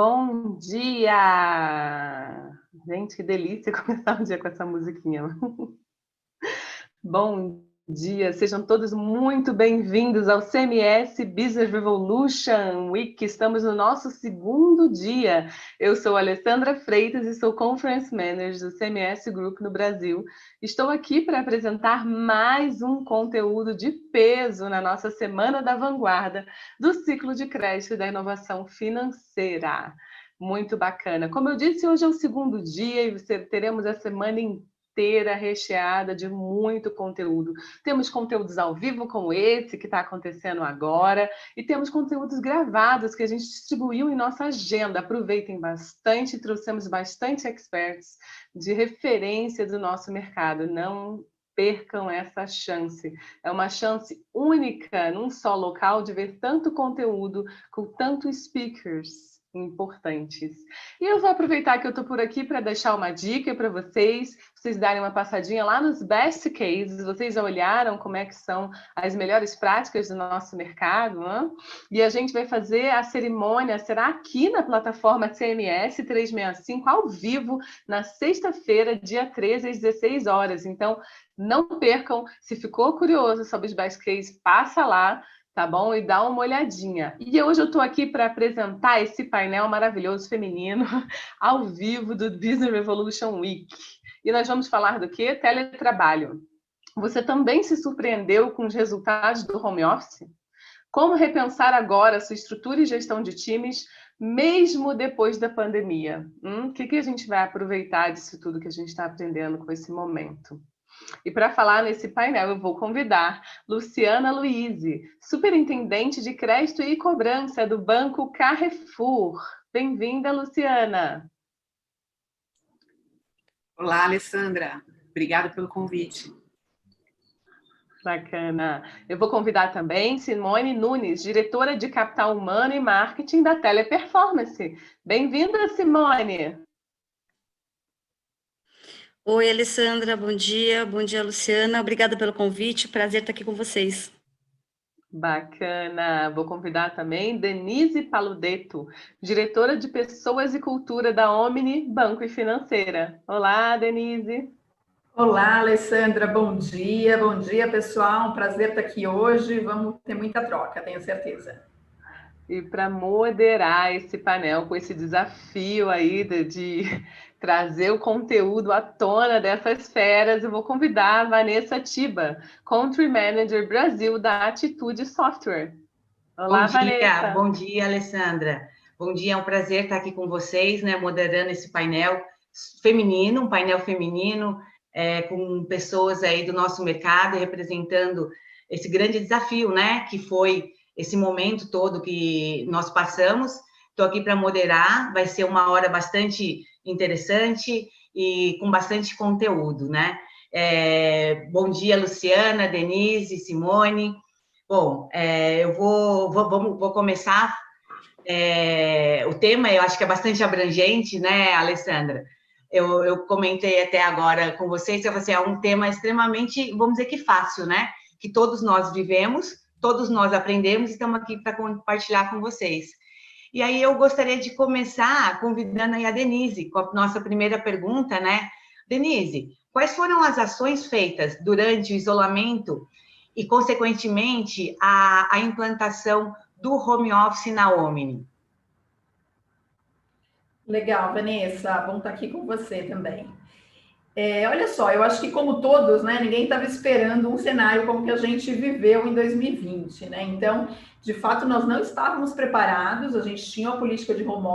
Bom dia! Gente, que delícia começar o dia com essa musiquinha. Bom dia, sejam todos muito bem-vindos ao CMS Business Revolution Week. Estamos no nosso segundo dia. Eu sou a Alessandra Freitas e sou Conference Manager do CMS Group no Brasil. Estou aqui para apresentar mais um conteúdo de peso na nossa Semana da Vanguarda do ciclo de crédito da inovação financeira. Muito bacana. Como eu disse, hoje é o segundo dia e teremos a semana inteira recheada de muito conteúdo. Temos conteúdos ao vivo como esse que está acontecendo agora e temos conteúdos gravados que a gente distribuiu em nossa agenda. Aproveitem bastante, trouxemos bastante experts de referência do nosso mercado. Não percam essa chance. É uma chance única num só local de ver tanto conteúdo com tantos speakers importantes. E eu vou aproveitar que eu estou por aqui para deixar uma dica para vocês darem uma passadinha lá nos best cases. Vocês já olharam como é que são as melhores práticas do nosso mercado, né? E a gente vai fazer a cerimônia, será aqui na plataforma CMS 365, ao vivo, na sexta-feira, dia 13, às 16 horas. Então, não percam. Se ficou curioso sobre os best cases, passa lá, tá bom? E dá uma olhadinha. E hoje eu estou aqui para apresentar esse painel maravilhoso feminino ao vivo do Business Revolution Week. E nós vamos falar do quê? Teletrabalho. Você também se surpreendeu com os resultados do home office? Como repensar agora a sua estrutura e gestão de times, mesmo depois da pandemia? O que a gente vai aproveitar disso tudo que a gente está aprendendo com esse momento? E para falar nesse painel, eu vou convidar Luciana Luizzi, superintendente de crédito e cobrança do Banco Carrefour. Bem-vinda, Luciana. Olá, Alessandra. Obrigada pelo convite. Bacana. Eu vou convidar também Simone Nunes, diretora de Capital Humano e Marketing da Teleperformance. Bem-vinda, Simone. Oi, Alessandra, bom dia, Luciana, obrigada pelo convite, prazer estar aqui com vocês. Bacana, vou convidar também Denise Paludetto, diretora de Pessoas e Cultura da Omni Banco e Financeira. Olá, Denise. Olá, Alessandra, bom dia, pessoal, um prazer estar aqui hoje, vamos ter muita troca, tenho certeza. E para moderar esse painel com esse desafio aí de trazer o conteúdo à tona dessas feras, eu vou convidar a Vanessa Tiba, Country Manager Brasil da Atitude Software. Olá, Vanessa. Bom dia, Alessandra. Bom dia, é um prazer estar aqui com vocês, né, moderando esse painel feminino, um painel feminino, com pessoas aí do nosso mercado, representando esse grande desafio, né, que foi esse momento todo que nós passamos. Estou aqui para moderar, vai ser uma hora bastante interessante e com bastante conteúdo, né? Bom dia, Luciana, Denise, Simone. Bom, eu vou começar. O tema, eu acho que é bastante abrangente, né, Alessandra? Eu comentei até agora com vocês, que é um tema extremamente, vamos dizer que fácil, né? Que todos nós vivemos, todos nós aprendemos e estamos aqui para compartilhar com vocês. E aí eu gostaria de começar convidando aí a Denise, com a nossa primeira pergunta, né? Denise, quais foram as ações feitas durante o isolamento e, consequentemente, a implantação do home office na Omni? Legal, Vanessa, bom estar aqui com você também. Olha só, eu acho que como todos, né, ninguém estava esperando um cenário como que a gente viveu em 2020, né? Então, de fato, nós não estávamos preparados, a gente tinha uma política de home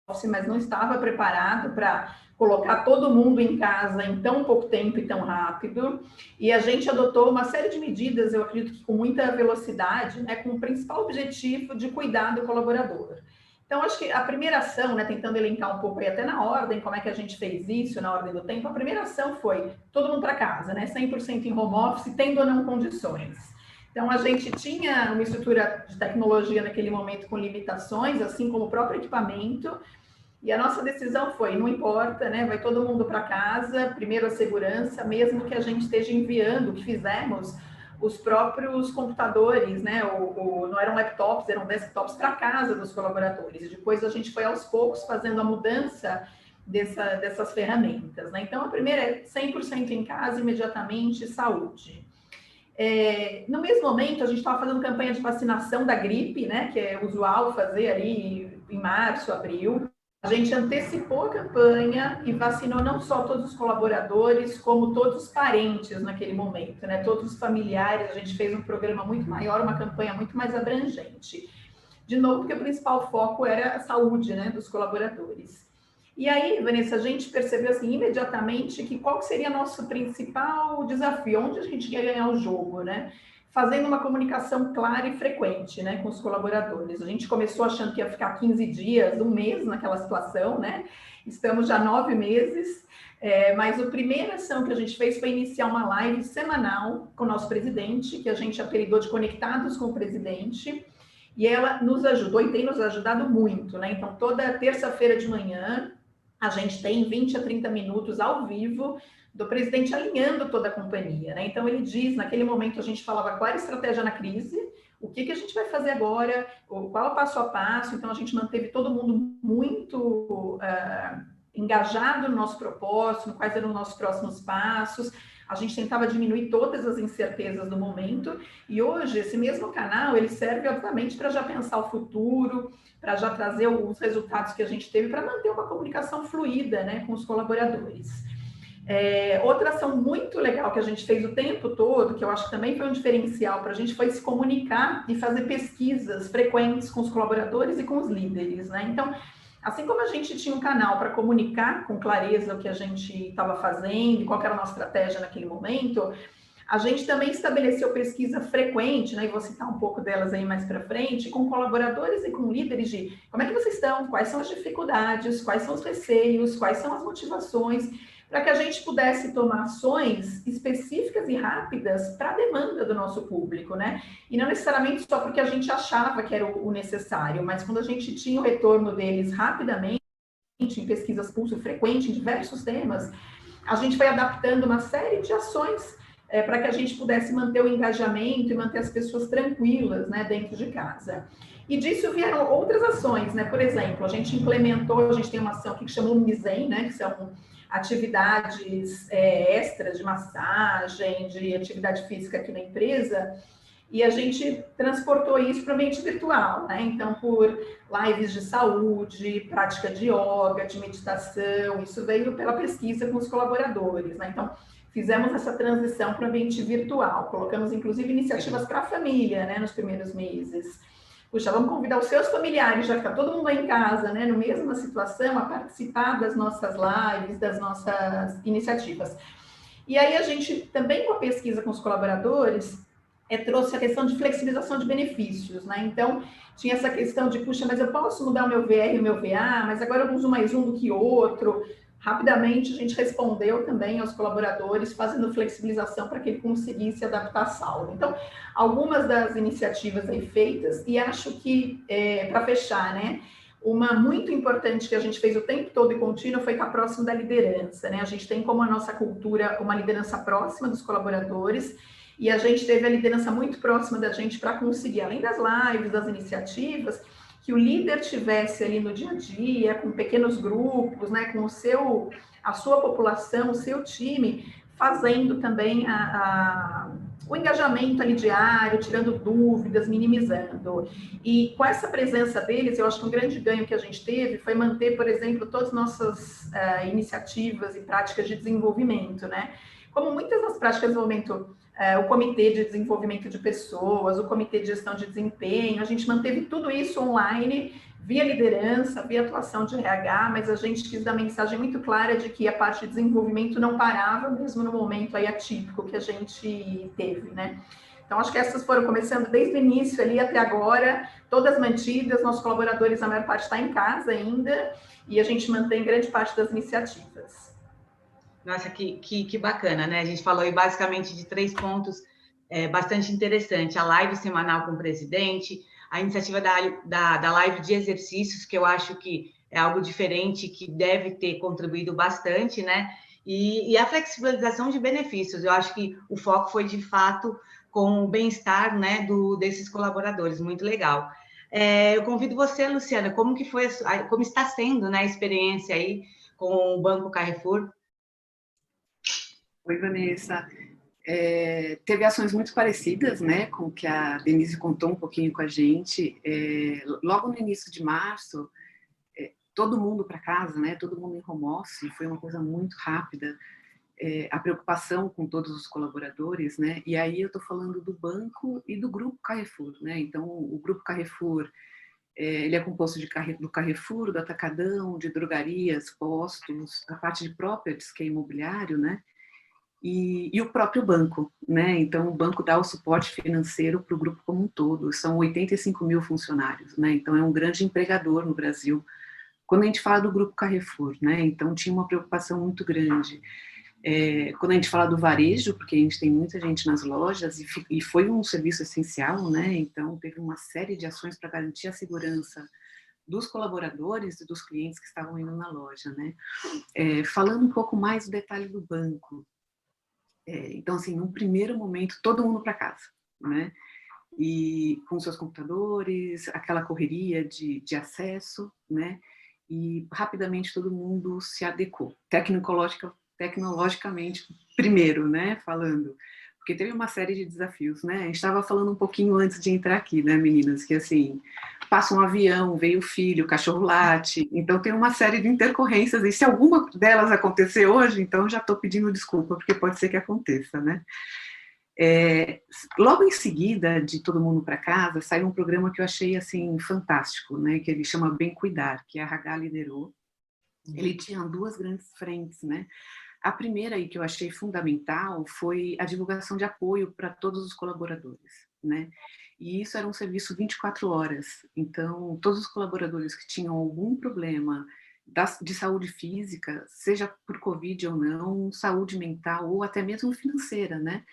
office, mas não estava preparado para colocar todo mundo em casa em tão pouco tempo e tão rápido, e a gente adotou uma série de medidas, eu acredito que com muita velocidade, né, com o principal objetivo de cuidar do colaborador. Então, acho que a primeira ação, né, tentando elencar um pouco aí até na ordem, como é que a gente fez isso, na ordem do tempo, a primeira ação foi todo mundo para casa, né, 100% em home office, tendo ou não condições. Então, a gente tinha uma estrutura de tecnologia naquele momento com limitações, assim como o próprio equipamento, e a nossa decisão foi, não importa, né, vai todo mundo para casa, primeiro a segurança, mesmo que a gente esteja enviando, que fizemos, os próprios computadores, né? Não eram laptops, eram desktops para casa dos colaboradores. E depois a gente foi aos poucos fazendo a mudança dessas ferramentas, né? Então, a primeira é 100% em casa, imediatamente, saúde. No mesmo momento, a gente estava fazendo campanha de vacinação da gripe, né? Que é usual fazer ali em março, abril. A gente antecipou a campanha e vacinou não só todos os colaboradores, como todos os parentes naquele momento, né? Todos os familiares. A gente fez um programa muito maior, uma campanha muito mais abrangente. De novo, porque o principal foco era a saúde, né, dos colaboradores. E aí, Vanessa, a gente percebeu assim, imediatamente que qual seria nosso principal desafio, onde a gente ia ganhar o jogo, né? Fazendo uma comunicação clara e frequente, né, com os colaboradores. A gente começou achando que ia ficar 15 dias, um mês naquela situação, né? Estamos já 9 meses, mas a primeira ação que a gente fez foi iniciar uma live semanal com o nosso presidente, que a gente apelidou de Conectados com o Presidente, e ela nos ajudou e tem nos ajudado muito, né? Então, toda terça-feira de manhã, a gente tem 20 a 30 minutos ao vivo do presidente alinhando toda a companhia, né? Então, ele diz, naquele momento a gente falava qual era a estratégia na crise, o que a gente vai fazer agora, qual é o passo a passo. Então, a gente manteve todo mundo muito engajado no nosso propósito, quais eram os nossos próximos passos. A gente tentava diminuir todas as incertezas do momento, e hoje esse mesmo canal, ele serve obviamente para já pensar o futuro, para já trazer os resultados que a gente teve, para manter uma comunicação fluida, né, com os colaboradores. Outra ação muito legal que a gente fez o tempo todo, que eu acho que também foi um diferencial para a gente, foi se comunicar e fazer pesquisas frequentes com os colaboradores e com os líderes, né? Então, assim como a gente tinha um canal para comunicar com clareza o que a gente estava fazendo e qual era a nossa estratégia naquele momento, a gente também estabeleceu pesquisa frequente, né, e vou citar um pouco delas aí mais para frente, com colaboradores e com líderes de como é que vocês estão, quais são as dificuldades, quais são os receios, quais são as motivações, para que a gente pudesse tomar ações específicas e rápidas para a demanda do nosso público, né? E não necessariamente só porque a gente achava que era o necessário, mas quando a gente tinha o retorno deles rapidamente, em pesquisas pulso frequente, em diversos temas, a gente foi adaptando uma série de ações para que a gente pudesse manter o engajamento e manter as pessoas tranquilas, né, dentro de casa. E disso vieram outras ações, né? Por exemplo, a gente implementou, a gente tem uma ação aqui que chama Unizen, né, que são atividades extras de massagem, de atividade física aqui na empresa, e a gente transportou isso para o ambiente virtual, né? Então, por lives de saúde, prática de yoga, de meditação, isso veio pela pesquisa com os colaboradores, né? Então, fizemos essa transição para o ambiente virtual, colocamos, inclusive, iniciativas para a família, né, nos primeiros meses. Puxa, vamos convidar os seus familiares, já que está todo mundo aí em casa, né, na mesma situação, a participar das nossas lives, das nossas iniciativas. E aí a gente, também com a pesquisa com os colaboradores, trouxe a questão de flexibilização de benefícios, né? Então, tinha essa questão de, puxa, mas eu posso mudar o meu VR e o meu VA, mas agora eu uso mais um do que outro. Rapidamente, a gente respondeu também aos colaboradores, fazendo flexibilização para que ele conseguisse adaptar a sala. Então, algumas das iniciativas aí feitas, e acho que, para fechar, né, uma muito importante que a gente fez o tempo todo e contínuo foi ficar próximo da liderança, né? A gente tem como a nossa cultura uma liderança próxima dos colaboradores, e a gente teve a liderança muito próxima da gente para conseguir, além das lives, das iniciativas, que o líder tivesse ali no dia a dia, com pequenos grupos, né, com a sua população, o seu time, fazendo também o engajamento ali diário, tirando dúvidas, minimizando. E com essa presença deles, eu acho que um grande ganho que a gente teve foi manter, por exemplo, todas as nossas iniciativas e práticas de desenvolvimento, né? Como muitas das práticas de desenvolvimento, o Comitê de Desenvolvimento de Pessoas, o Comitê de Gestão de Desempenho, a gente manteve tudo isso online, via liderança, via atuação de RH, mas a gente quis dar mensagem muito clara de que a parte de desenvolvimento não parava, mesmo no momento aí atípico que a gente teve, né? Então, acho que essas foram começando desde o início ali até agora, todas mantidas, nossos colaboradores, a maior parte está em casa ainda, e a gente mantém grande parte das iniciativas. Nossa, que bacana, né? A gente falou aí basicamente de 3 pontos bastante interessantes. A live semanal com o presidente, a iniciativa da live de exercícios, que eu acho que é algo diferente, que deve ter contribuído bastante, né? E a flexibilização de benefícios. Eu acho que o foco foi, de fato, com o bem-estar, né, desses colaboradores. Muito legal. Eu convido você, Luciana, como que foi, como está sendo, né, a experiência aí com o Banco Carrefour? Oi, Vanessa. Teve ações muito parecidas, né, com o que a Denise contou um pouquinho com a gente. Logo no início de março, todo mundo para casa, né, todo mundo em home office, foi uma coisa muito rápida. A preocupação com todos os colaboradores, né, e aí eu estou falando do banco e do Grupo Carrefour, né, então o Grupo Carrefour, ele é composto do Carrefour, do Atacadão, de drogarias, postos, a parte de properties, que é imobiliário, né, e o próprio banco, né? Então, o banco dá o suporte financeiro para o grupo como um todo. São 85 mil funcionários, né? Então, é um grande empregador no Brasil. Quando a gente fala do Grupo Carrefour, né? Então, tinha uma preocupação muito grande. Quando a gente fala do varejo, porque a gente tem muita gente nas lojas, e foi um serviço essencial, né? Então, teve uma série de ações para garantir a segurança dos colaboradores e dos clientes que estavam indo na loja, né? Falando um pouco mais do detalhe do banco, então, assim, num primeiro momento, todo mundo para casa, né? E com seus computadores, aquela correria de acesso, né? E rapidamente todo mundo se adequou, tecnologicamente primeiro, né? Falando, porque teve uma série de desafios, né? A gente estava falando um pouquinho antes de entrar aqui, né, meninas? Que assim, passa um avião, veio o filho, o cachorro late, então tem uma série de intercorrências, e se alguma delas acontecer hoje, então já estou pedindo desculpa, porque pode ser que aconteça, né? Logo em seguida de todo mundo para casa, saiu um programa que eu achei assim fantástico, né? Que ele chama Bem Cuidar, que a RH liderou. Ele tinha duas grandes frentes, né? A primeira aí que eu achei fundamental foi a divulgação de apoio para todos os colaboradores, né? E isso era um serviço 24 horas. Então, todos os colaboradores que tinham algum problema de saúde física, seja por Covid ou não, saúde mental ou até mesmo financeira, né?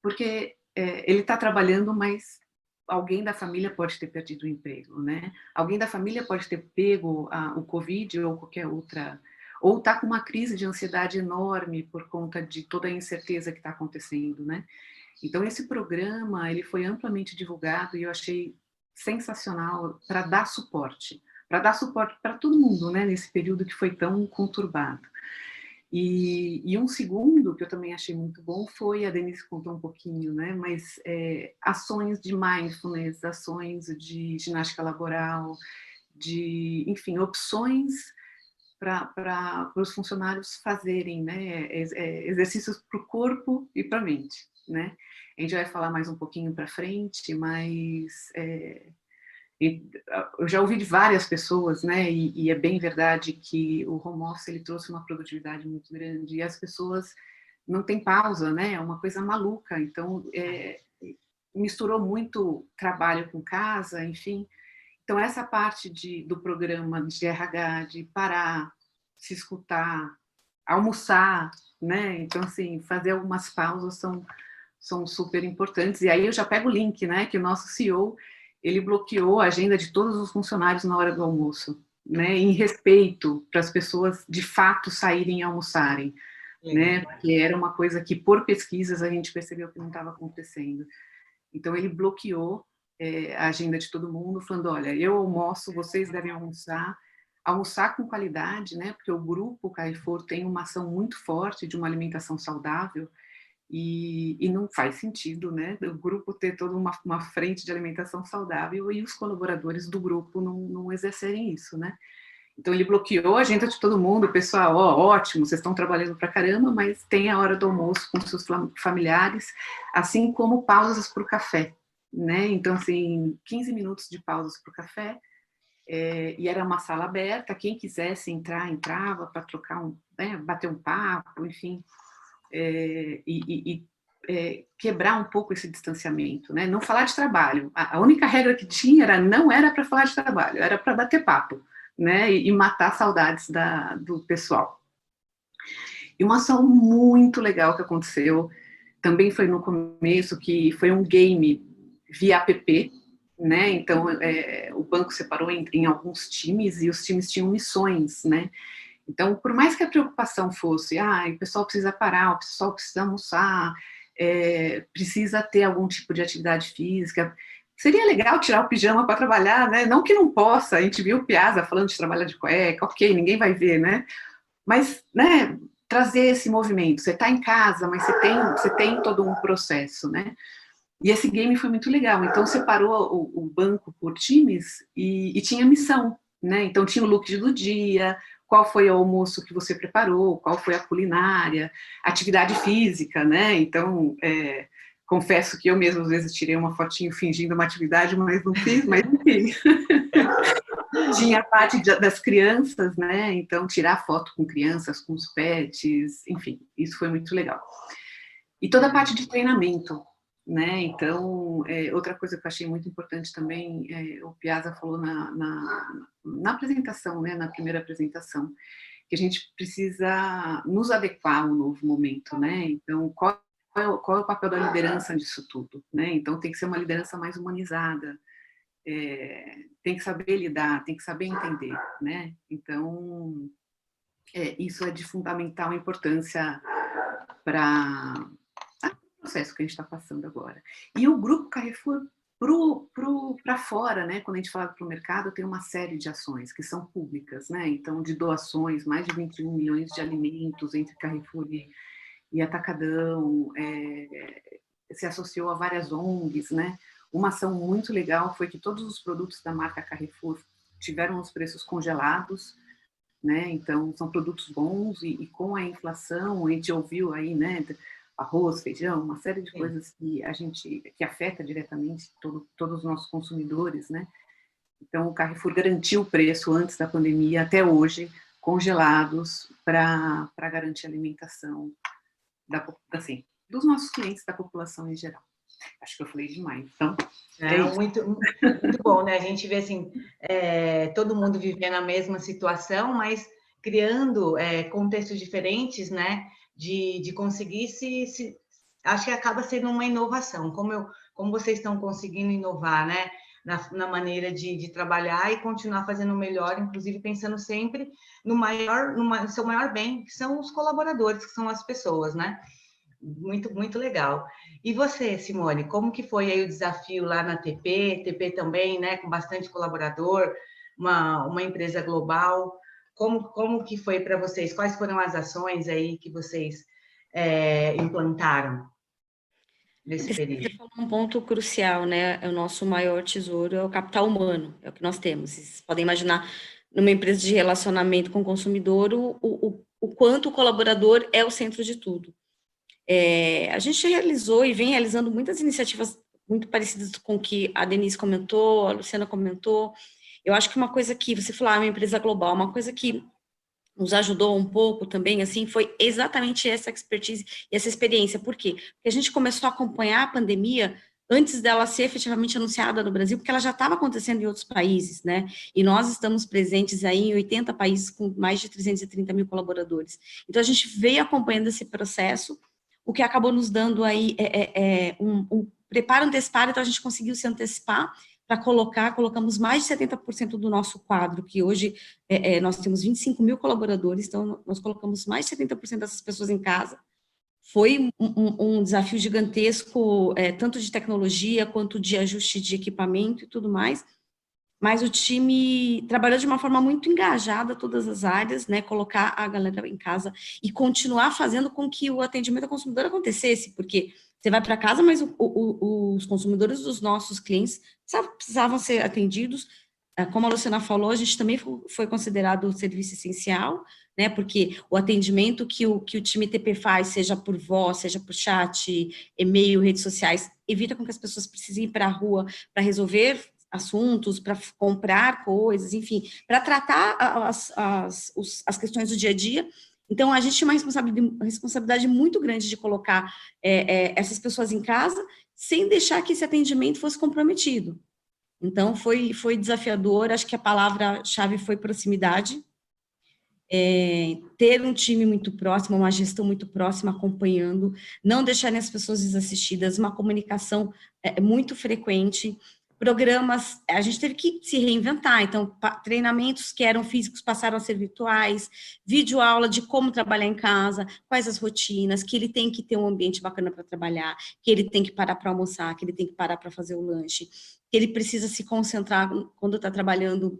Porque ele está trabalhando, mas alguém da família pode ter perdido o emprego, né? Alguém da família pode ter pego o Covid ou qualquer outra, ou está com uma crise de ansiedade enorme por conta de toda a incerteza que está acontecendo, né? Então, esse programa, ele foi amplamente divulgado e eu achei sensacional para dar suporte para todo mundo, né? Nesse período que foi tão conturbado. E um segundo, que eu também achei muito bom, foi, a Denise contou um pouquinho, né? Mas ações de mindfulness, ações de ginástica laboral, enfim, opções para os funcionários fazerem, né, exercícios para o corpo e para a mente, né? A gente vai falar mais um pouquinho para frente, mas eu já ouvi de várias pessoas, né, e é bem verdade que o home office ele trouxe uma produtividade muito grande e as pessoas não têm pausa, né? É uma coisa maluca. Então, misturou muito trabalho com casa, enfim. Então, essa parte do programa de RH, de parar, se escutar, almoçar, né? Então, assim, fazer algumas pausas são super importantes. E aí eu já pego o link, né? Que o nosso CEO, ele bloqueou a agenda de todos os funcionários na hora do almoço, né? Em respeito para as pessoas, de fato, saírem e almoçarem, né? Porque era uma coisa que, por pesquisas, a gente percebeu que não estava acontecendo. Então, ele bloqueou a agenda de todo mundo, falando, olha, eu almoço, vocês devem almoçar com qualidade, né? Porque o grupo Carrefour tem uma ação muito forte de uma alimentação saudável e não faz sentido, né? O grupo ter toda uma frente de alimentação saudável e os colaboradores do grupo não exercerem isso, né? Então, ele bloqueou a agenda de todo mundo, pessoal, ótimo, vocês estão trabalhando pra caramba, mas tem a hora do almoço com seus familiares, assim como pausas para o café, né? Então, assim, 15 minutos de pausas para o café, e era uma sala aberta, quem quisesse entrar, entrava para trocar bater um papo, enfim, quebrar um pouco esse distanciamento, né? Não falar de trabalho. A única regra que tinha não era para falar de trabalho, era para bater papo, né? E matar saudades do pessoal. E uma ação muito legal que aconteceu, também foi no começo, que foi um game via app, né? Então, o banco separou em alguns times e os times tinham missões, né? Então, por mais que a preocupação fosse, o pessoal precisa parar, o pessoal precisa almoçar, precisa ter algum tipo de atividade física. Seria legal tirar o pijama para trabalhar, né? Não que não possa, a gente viu o Piazza falando de trabalhar de cueca, ok, ninguém vai ver, né? Mas, né, trazer esse movimento. Você está em casa, mas você tem todo um processo, né? E esse game foi muito legal. Então, separou o banco por times e tinha missão, né? Então, tinha o look do dia, qual foi o almoço que você preparou, qual foi a culinária, atividade física, né? Então, confesso que eu mesma, às vezes, tirei uma fotinho fingindo uma atividade, mas não fiz, mas enfim. Tinha a parte das crianças, né? Então, tirar foto com crianças, com os pets, enfim, isso foi muito legal. E toda a parte de treinamento, né? Então, outra coisa que eu achei muito importante também, o Piazza falou na apresentação, né? Na primeira apresentação, que a gente precisa nos adequar ao novo momento, né? Então, qual é o papel da liderança nisso tudo, né? Então, tem que ser uma liderança mais humanizada, tem que saber lidar, tem que saber entender, né? Então, isso é de fundamental importância para o processo que a gente está passando agora. E o Grupo Carrefour, para fora, né? Quando a gente fala para o mercado, tem uma série de ações que são públicas, né? Então, de doações, mais de 21 milhões de alimentos entre Carrefour e Atacadão, se associou a várias ONGs, né? Uma ação muito legal foi que todos os produtos da marca Carrefour tiveram os preços congelados, né? Então, são produtos bons e com a inflação, a gente ouviu aí, né? Arroz, feijão, uma série de coisas que afeta diretamente todos os nossos consumidores, né? Então, o Carrefour garantiu o preço antes da pandemia, até hoje, congelados para garantir a alimentação dos nossos clientes, da população em geral. Acho que eu falei demais, então... Muito, muito bom, né? A gente vê, assim, todo mundo vivendo a mesma situação, mas criando contextos diferentes, né? De conseguir acho que acaba sendo uma inovação, como vocês estão conseguindo inovar, né? Na maneira de trabalhar e continuar fazendo melhor, inclusive pensando sempre no seu maior bem, que são os colaboradores, que são as pessoas, né? Muito, muito legal. E você, Simone, como que foi aí o desafio lá na TP também, né, com bastante colaborador, uma empresa global, como que foi para vocês? Quais foram as ações aí que vocês implantaram nesse período? Você falou um ponto crucial, né, o nosso maior tesouro é o capital humano, é o que nós temos. Vocês podem imaginar, numa empresa de relacionamento com o consumidor, o quanto o colaborador é o centro de tudo. A gente realizou e vem realizando muitas iniciativas muito parecidas com o que a Denise comentou, a Luciana comentou. Eu acho que uma coisa que você falou, uma empresa global, uma coisa que nos ajudou um pouco também, assim, foi exatamente essa expertise e essa experiência. Por quê? Porque a gente começou a acompanhar a pandemia antes dela ser efetivamente anunciada no Brasil, porque ela já estava acontecendo em outros países, né? E nós estamos presentes aí em 80 países com mais de 330 mil colaboradores. Então, a gente veio acompanhando esse processo, o que acabou nos dando aí um preparo antecipado, então a gente conseguiu se antecipar para colocamos mais de 70% do nosso quadro, que hoje nós temos 25 mil colaboradores, então nós colocamos mais de 70% dessas pessoas em casa. Foi um desafio gigantesco, tanto de tecnologia, quanto de ajuste de equipamento e tudo mais, mas o time trabalhou de uma forma muito engajada todas as áreas, né, colocar a galera em casa e continuar fazendo com que o atendimento ao consumidor acontecesse, porque você vai para casa, mas os consumidores dos nossos clientes precisavam ser atendidos. Como a Luciana falou, a gente também foi considerado serviço essencial, né, porque o atendimento que o time TP faz, seja por voz, seja por chat, e-mail, redes sociais, evita com que as pessoas precisem ir para a rua para resolver assuntos, para comprar coisas, enfim, para tratar as questões do dia a dia. Então, a gente tinha uma responsabilidade muito grande de colocar essas pessoas em casa, sem deixar que esse atendimento fosse comprometido. Então, foi desafiador, acho que a palavra-chave foi proximidade, ter um time muito próximo, uma gestão muito próxima, acompanhando, não deixarem as pessoas desassistidas, uma comunicação muito frequente, programas, a gente teve que se reinventar, então, treinamentos que eram físicos passaram a ser virtuais, videoaula de como trabalhar em casa, quais as rotinas, que ele tem que ter um ambiente bacana para trabalhar, que ele tem que parar para almoçar, que ele tem que parar para fazer o lanche, que ele precisa se concentrar quando está trabalhando,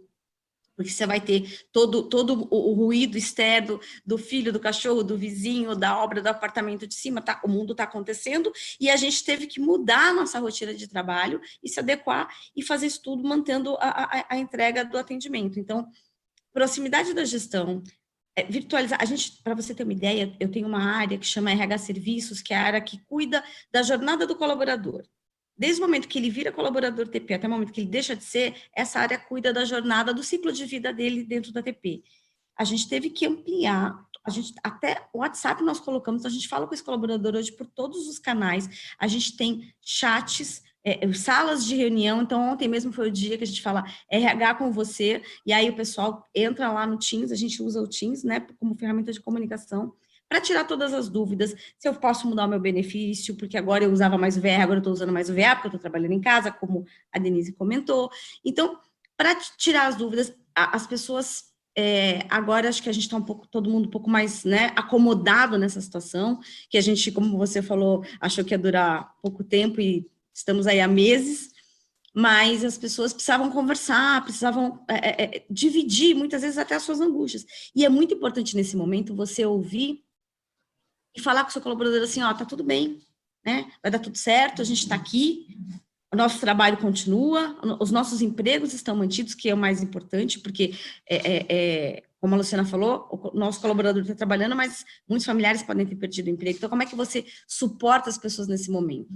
porque você vai ter todo o ruído externo do filho, do cachorro, do vizinho, da obra, do apartamento de cima, o mundo está acontecendo, e a gente teve que mudar a nossa rotina de trabalho e se adequar e fazer isso tudo mantendo a entrega do atendimento. Então, proximidade da gestão, virtualizar, para você ter uma ideia, eu tenho uma área que chama RH Serviços, que é a área que cuida da jornada do colaborador. Desde o momento que ele vira colaborador TP até o momento que ele deixa de ser, essa área cuida da jornada, do ciclo de vida dele dentro da TP. A gente teve que ampliar, até o WhatsApp nós colocamos, a gente fala com esse colaborador hoje por todos os canais, a gente tem chats, salas de reunião, então ontem mesmo foi o dia que a gente fala RH com você, e aí o pessoal entra lá no Teams, a gente usa o Teams, né, como ferramenta de comunicação, para tirar todas as dúvidas, se eu posso mudar o meu benefício, porque agora eu usava mais o VA, agora eu estou usando mais o VA, porque eu estou trabalhando em casa, como a Denise comentou. Então, para tirar as dúvidas, as pessoas, agora acho que a gente está todo mundo um pouco mais, né, acomodado nessa situação, que a gente, como você falou, achou que ia durar pouco tempo e estamos aí há meses, mas as pessoas precisavam conversar, precisavam dividir, muitas vezes, até as suas angústias. E é muito importante nesse momento você ouvir e falar com o seu colaborador assim, ó, tá tudo bem, né? Vai dar tudo certo, a gente está aqui, o nosso trabalho continua, os nossos empregos estão mantidos, que é o mais importante, porque, como a Luciana falou, o nosso colaborador está trabalhando, mas muitos familiares podem ter perdido o emprego. Então, como é que você suporta as pessoas nesse momento?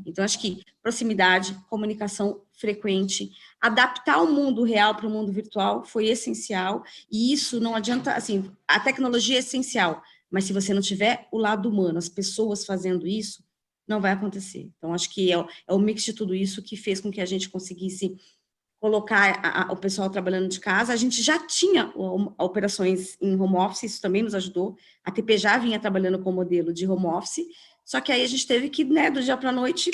Então, acho que proximidade, comunicação frequente, adaptar o mundo real para o mundo virtual foi essencial, e isso não adianta, assim, a tecnologia é essencial, mas se você não tiver o lado humano, as pessoas fazendo isso, não vai acontecer. Então, acho que é o mix de tudo isso que fez com que a gente conseguisse colocar o pessoal trabalhando de casa. A gente já tinha operações em home office, isso também nos ajudou. A TP já vinha trabalhando com o modelo de home office, só que aí a gente teve que, né, do dia para a noite,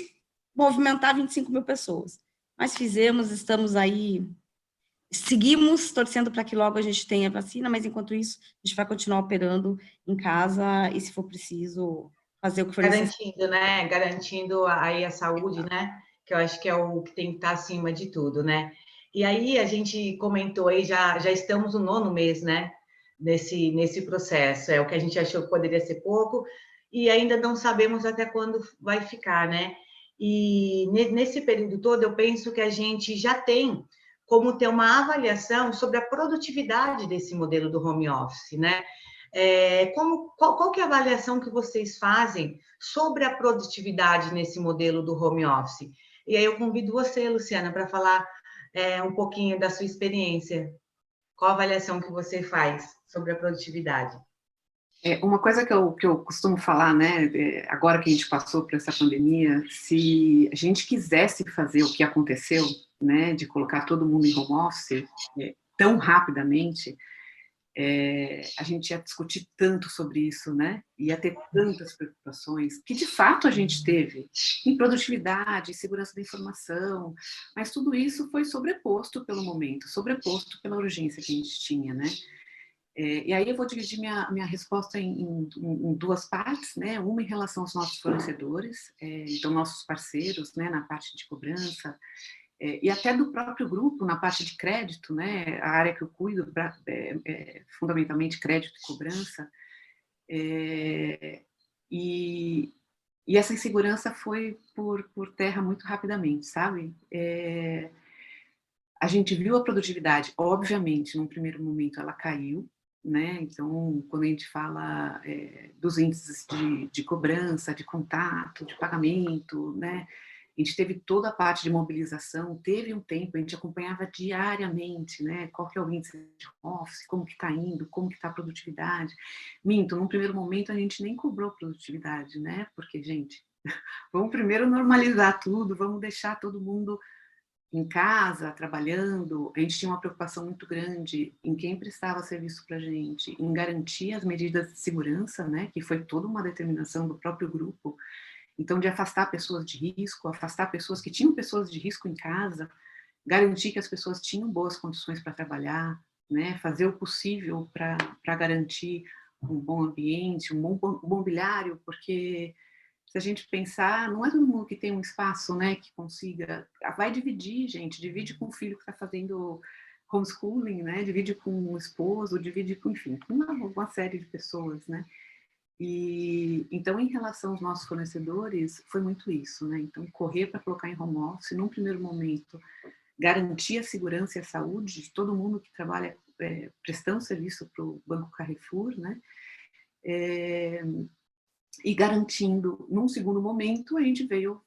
movimentar 25 mil pessoas. Mas fizemos, estamos aí, seguimos torcendo para que logo a gente tenha vacina, mas enquanto isso, a gente vai continuar operando em casa e, se for preciso, fazer o que for necessário. Garantindo, né? Garantindo aí a saúde, né? Que eu acho que é o que tem que estar acima de tudo, né? E aí a gente comentou aí, já estamos no 9º mês, né? Nesse processo. É o que a gente achou que poderia ser pouco, e ainda não sabemos até quando vai ficar, né? E nesse período todo, eu penso que a gente já tem como ter uma avaliação sobre a produtividade desse modelo do home office, né? Qual que é a avaliação que vocês fazem sobre a produtividade nesse modelo do home office? E aí eu convido você, Luciana, para falar um pouquinho da sua experiência. Qual a avaliação que você faz sobre a produtividade? Uma coisa que eu costumo falar, né, agora que a gente passou por essa pandemia, se a gente quisesse fazer o que aconteceu, né, de colocar todo mundo em home office tão rapidamente, a gente ia discutir tanto sobre isso, né, ia ter tantas preocupações, que de fato a gente teve, em produtividade, em segurança da informação, mas tudo isso foi sobreposto pelo momento, sobreposto pela urgência que a gente tinha, né. E aí eu vou dividir minha resposta em 2 partes, né? Uma em relação aos nossos fornecedores, então nossos parceiros, né, na parte de cobrança, e até do próprio grupo na parte de crédito, né? A área que eu cuido, fundamentalmente crédito e cobrança, e essa insegurança foi por terra muito rapidamente, sabe? A gente viu a produtividade, obviamente, num primeiro momento ela caiu, né? Então, quando a gente fala dos índices de cobrança, de contato, de pagamento, né? A gente teve toda a parte de mobilização, teve um tempo, a gente acompanhava diariamente, né? Qual que é o índice de office, como que está indo, como que está a produtividade. Minto, num primeiro momento a gente nem cobrou produtividade, né? Porque, gente, vamos primeiro normalizar tudo, vamos deixar todo mundo em casa, trabalhando. A gente tinha uma preocupação muito grande em quem prestava serviço para a gente, em garantir as medidas de segurança, né, que foi toda uma determinação do próprio grupo, Então, de afastar pessoas de risco, afastar pessoas que tinham pessoas de risco em casa, garantir que as pessoas tinham boas condições para trabalhar, né? Fazer o possível para garantir um bom ambiente, um bom mobiliário, porque se a gente pensar, não é todo mundo que tem um espaço, né, que consiga, vai dividir, gente, divide com o filho que está fazendo homeschooling, né, divide com o esposo, divide com, enfim, com uma série de pessoas, né. E então, em relação aos nossos fornecedores, foi muito isso, né. Então, correr para colocar em home office, num primeiro momento, garantir a segurança e a saúde de todo mundo que trabalha prestando serviço para o Banco Carrefour, né, e garantindo, num segundo momento, a gente veio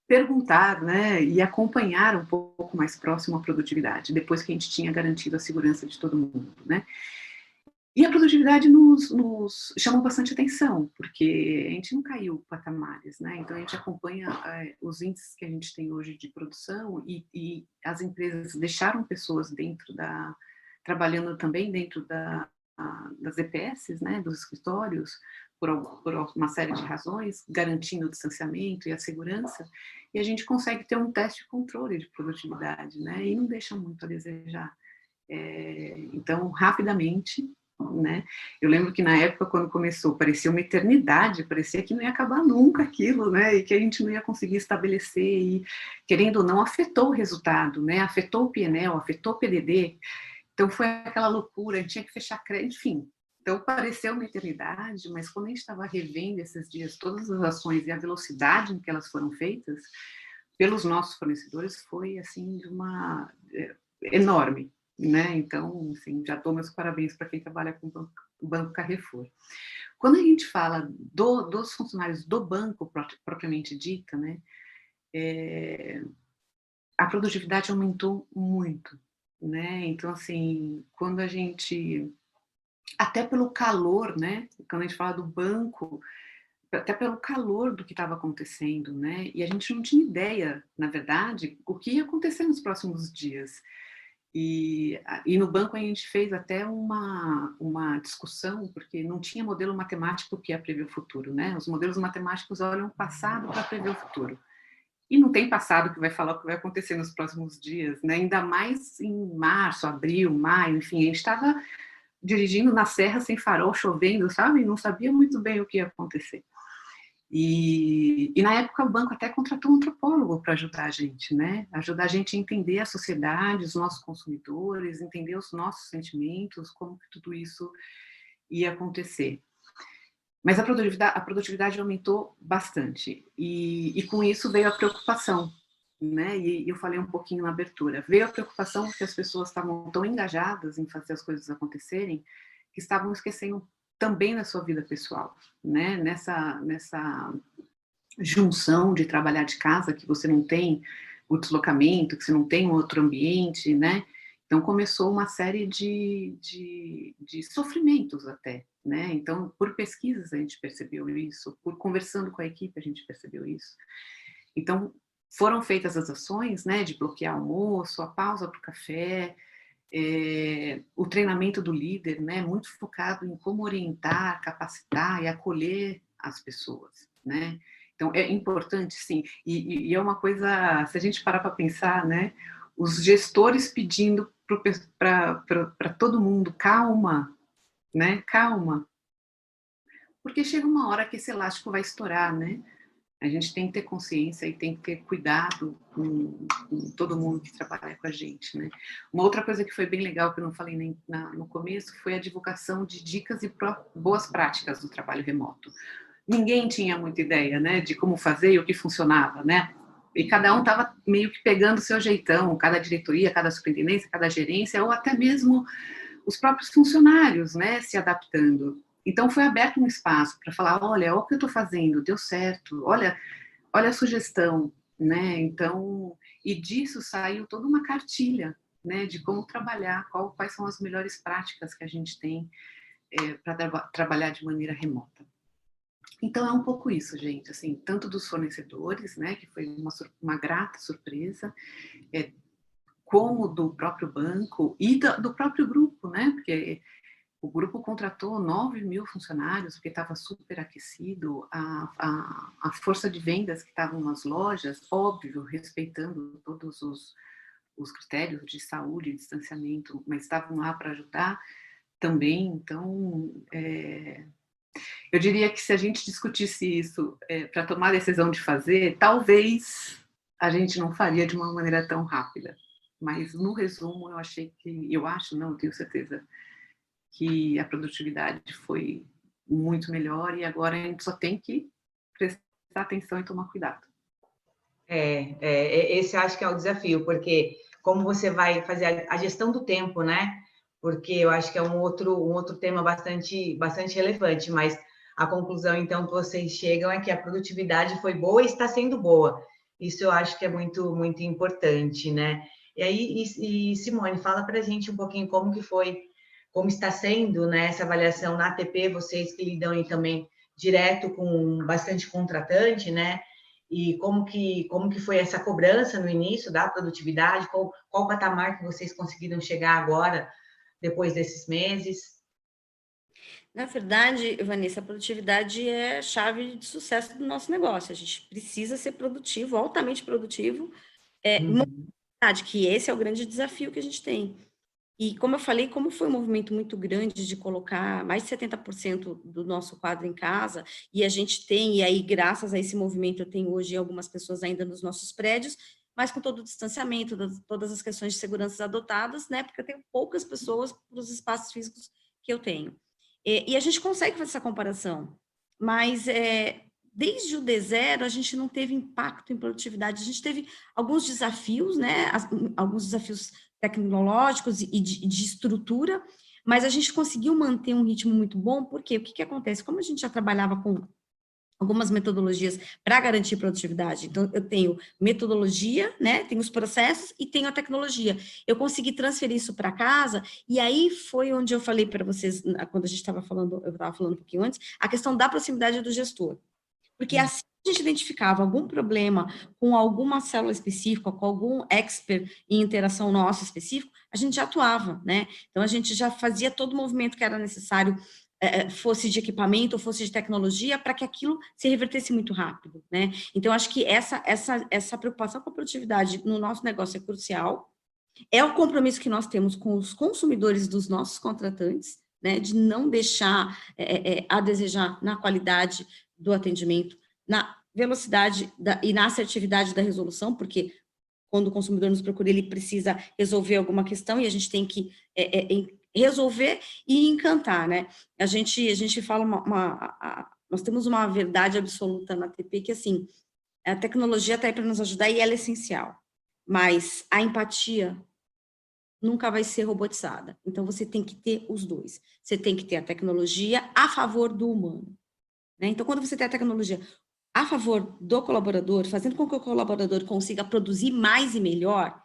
perguntar, né, e acompanhar um pouco mais próximo a produtividade, depois que a gente tinha garantido a segurança de todo mundo, né. E a produtividade nos chamou bastante atenção, porque a gente não caiu patamares, né, então a gente acompanha os índices que a gente tem hoje de produção e as empresas deixaram pessoas trabalhando também dentro das EPS, né, dos escritórios, por uma série de razões, garantindo o distanciamento e a segurança, e a gente consegue ter um teste de controle de produtividade, né, e não deixa muito a desejar. Então, rapidamente, né, eu lembro que na época, quando começou, parecia uma eternidade, parecia que não ia acabar nunca aquilo, né, e que a gente não ia conseguir estabelecer, e, querendo ou não, afetou o resultado, né, afetou o P&L, afetou o PDD, então foi aquela loucura, a gente tinha que fechar crédito, enfim. Então pareceu uma eternidade, mas quando a gente estava revendo esses dias todas as ações e a velocidade em que elas foram feitas, pelos nossos fornecedores, foi assim de uma enorme, né? Então, assim, já dou meus parabéns para quem trabalha com o Banco Carrefour. Quando a gente fala dos funcionários do banco propriamente dita, né, a produtividade aumentou muito, né? Então, assim, quando a gente, até pelo calor, né? Quando a gente fala do banco, até pelo calor do que estava acontecendo, né? E a gente não tinha ideia, na verdade, o que ia acontecer nos próximos dias. E no banco a gente fez até uma discussão, porque não tinha modelo matemático que ia prever o futuro, né? Os modelos matemáticos olham o passado para prever o futuro. E não tem passado que vai falar o que vai acontecer nos próximos dias, né? Ainda mais em março, abril, maio, enfim, a gente estava dirigindo na serra sem farol, chovendo, sabe? Não sabia muito bem o que ia acontecer. E na época o banco até contratou um antropólogo para ajudar a gente, né? Ajudar a gente a entender a sociedade, os nossos consumidores, entender os nossos sentimentos, como que tudo isso ia acontecer. Mas a produtividade aumentou bastante, e com isso veio a preocupação, né? E eu falei um pouquinho na abertura. Veio a preocupação porque as pessoas estavam tão engajadas em fazer as coisas acontecerem que estavam esquecendo também da sua vida pessoal, né? Nessa junção de trabalhar de casa, que você não tem o deslocamento, que você não tem um outro ambiente, né? Então, começou uma série de sofrimentos até, né? Então, por pesquisas a gente percebeu isso, por conversando com a equipe a gente percebeu isso. Então, foram feitas as ações, né, de bloquear almoço, a pausa para o café, o treinamento do líder, né, muito focado em como orientar, capacitar e acolher as pessoas, né? Então, é importante, sim, e é uma coisa, se a gente parar para pensar, né, os gestores pedindo para todo mundo, calma, né, calma, porque chega uma hora que esse elástico vai estourar, né? A gente tem que ter consciência e tem que ter cuidado com todo mundo que trabalha com a gente, né? Uma outra coisa que foi bem legal, que eu não falei nem no começo, foi a divulgação de dicas e boas práticas do trabalho remoto. Ninguém tinha muita ideia, né, de como fazer e o que funcionava, né? E cada um estava meio que pegando o seu jeitão, cada diretoria, cada superintendência, cada gerência, ou até mesmo os próprios funcionários, né, se adaptando. Então, foi aberto um espaço para falar, olha o que eu estou fazendo, deu certo, olha a sugestão, né? Então, e disso saiu toda uma cartilha, né, de como trabalhar, quais são as melhores práticas que a gente tem para trabalhar de maneira remota. Então, é um pouco isso, gente, assim, tanto dos fornecedores, né, que foi uma grata surpresa, como do próprio banco e do próprio grupo, né, porque o grupo contratou 9.000 funcionários, porque estava super aquecido, a força de vendas que estavam nas lojas, óbvio, respeitando todos os critérios de saúde e distanciamento, mas estavam lá para ajudar também. Então, eu diria que se a gente discutisse isso para tomar a decisão de fazer, talvez a gente não faria de uma maneira tão rápida. Mas, no resumo, eu tenho certeza que a produtividade foi muito melhor e agora a gente só tem que prestar atenção e tomar cuidado. Esse eu acho que é o desafio, porque como você vai fazer a gestão do tempo, né? Porque eu acho que é um outro tema bastante relevante, mas a conclusão, então, que vocês chegam é que a produtividade foi boa e está sendo boa. Isso eu acho que é muito, muito importante, né? E aí, Simone, fala para a gente um pouquinho como está sendo, né, essa avaliação na ATP, vocês que lidam aí também direto com bastante contratante, né? E como que foi essa cobrança no início da produtividade? Qual patamar que vocês conseguiram chegar agora, depois desses meses? Na verdade, Vanessa, a produtividade é a chave de sucesso do nosso negócio. A gente precisa ser produtivo, altamente produtivo. Verdade que esse é o grande desafio que a gente tem. E como eu falei, como foi um movimento muito grande de colocar mais de 70% do nosso quadro em casa, e a gente tem, e aí graças a esse movimento eu tenho hoje algumas pessoas ainda nos nossos prédios, mas com todo o distanciamento, todas as questões de segurança adotadas, né, porque eu tenho poucas pessoas para os espaços físicos que eu tenho. E a gente consegue fazer essa comparação, mas desde o D0 a gente não teve impacto em produtividade, a gente teve alguns desafios, né, alguns desafios tecnológicos e de estrutura, mas a gente conseguiu manter um ritmo muito bom, porque o que acontece? Como a gente já trabalhava com algumas metodologias para garantir produtividade, então eu tenho metodologia, né, tenho os processos e tenho a tecnologia. Eu consegui transferir isso para casa, e aí foi onde eu falei para vocês, quando a gente estava falando, eu estava falando um pouquinho antes, a questão da proximidade do gestor. Porque assim que a gente identificava algum problema com alguma célula específica, com algum expert em interação nosso específico, a gente já atuava, né? Então, a gente já fazia todo o movimento que era necessário, fosse de equipamento ou fosse de tecnologia, para que aquilo se revertesse muito rápido, né? Então, acho que essa preocupação com a produtividade no nosso negócio é crucial, é o compromisso que nós temos com os consumidores dos nossos contratantes, né, de não deixar a desejar na qualidade do atendimento, na velocidade e na assertividade da resolução, porque quando o consumidor nos procura, ele precisa resolver alguma questão e a gente tem que resolver e encantar, né? A gente fala nós temos uma verdade absoluta na TP que, assim, a tecnologia está aí para nos ajudar e ela é essencial, mas a empatia nunca vai ser robotizada. Então, você tem que ter os dois. Você tem que ter a tecnologia a favor do humano, né? Então, quando você tem a tecnologia a favor do colaborador, fazendo com que o colaborador consiga produzir mais e melhor,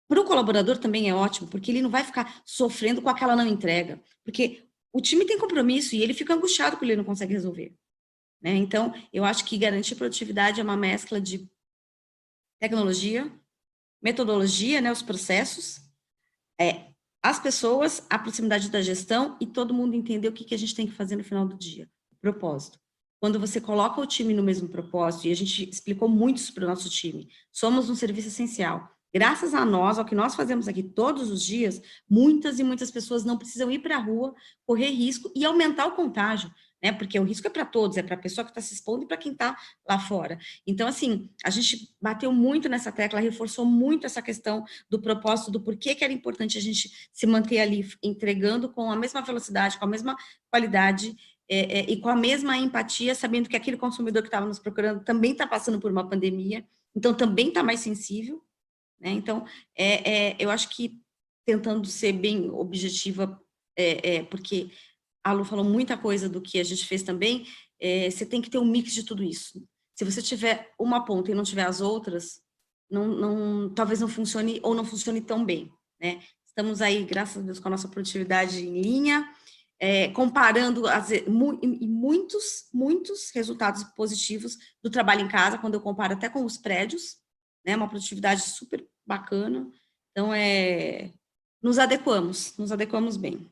para o colaborador também é ótimo, porque ele não vai ficar sofrendo com aquela não entrega, porque o time tem compromisso e ele fica angustiado porque ele não consegue resolver, né? Então, eu acho que garantir produtividade é uma mescla de tecnologia, metodologia, né, os processos, as pessoas, a proximidade da gestão e todo mundo entender o que a gente tem que fazer no final do dia, o propósito. Quando você coloca o time no mesmo propósito, e a gente explicou muito isso para o nosso time, somos um serviço essencial. Graças a nós, ao que nós fazemos aqui todos os dias, muitas e muitas pessoas não precisam ir para a rua, correr risco e aumentar o contágio, né? Porque o risco é para todos, é para a pessoa que está se expondo e para quem está lá fora. Então, assim, a gente bateu muito nessa tecla, reforçou muito essa questão do propósito, do porquê que era importante a gente se manter ali entregando com a mesma velocidade, com a mesma qualidade, e com a mesma empatia, sabendo que aquele consumidor que estava nos procurando também está passando por uma pandemia, então também está mais sensível, né? Então, eu acho que, tentando ser bem objetiva, porque a Lu falou muita coisa do que a gente fez também, você tem que ter um mix de tudo isso. Se você tiver uma ponta e não tiver as outras, talvez não funcione ou não funcione tão bem, né? Estamos aí, graças a Deus, com a nossa produtividade em linha, comparando muitos resultados positivos do trabalho em casa, quando eu comparo até com os prédios, né, uma produtividade super bacana. Então, nos adequamos bem.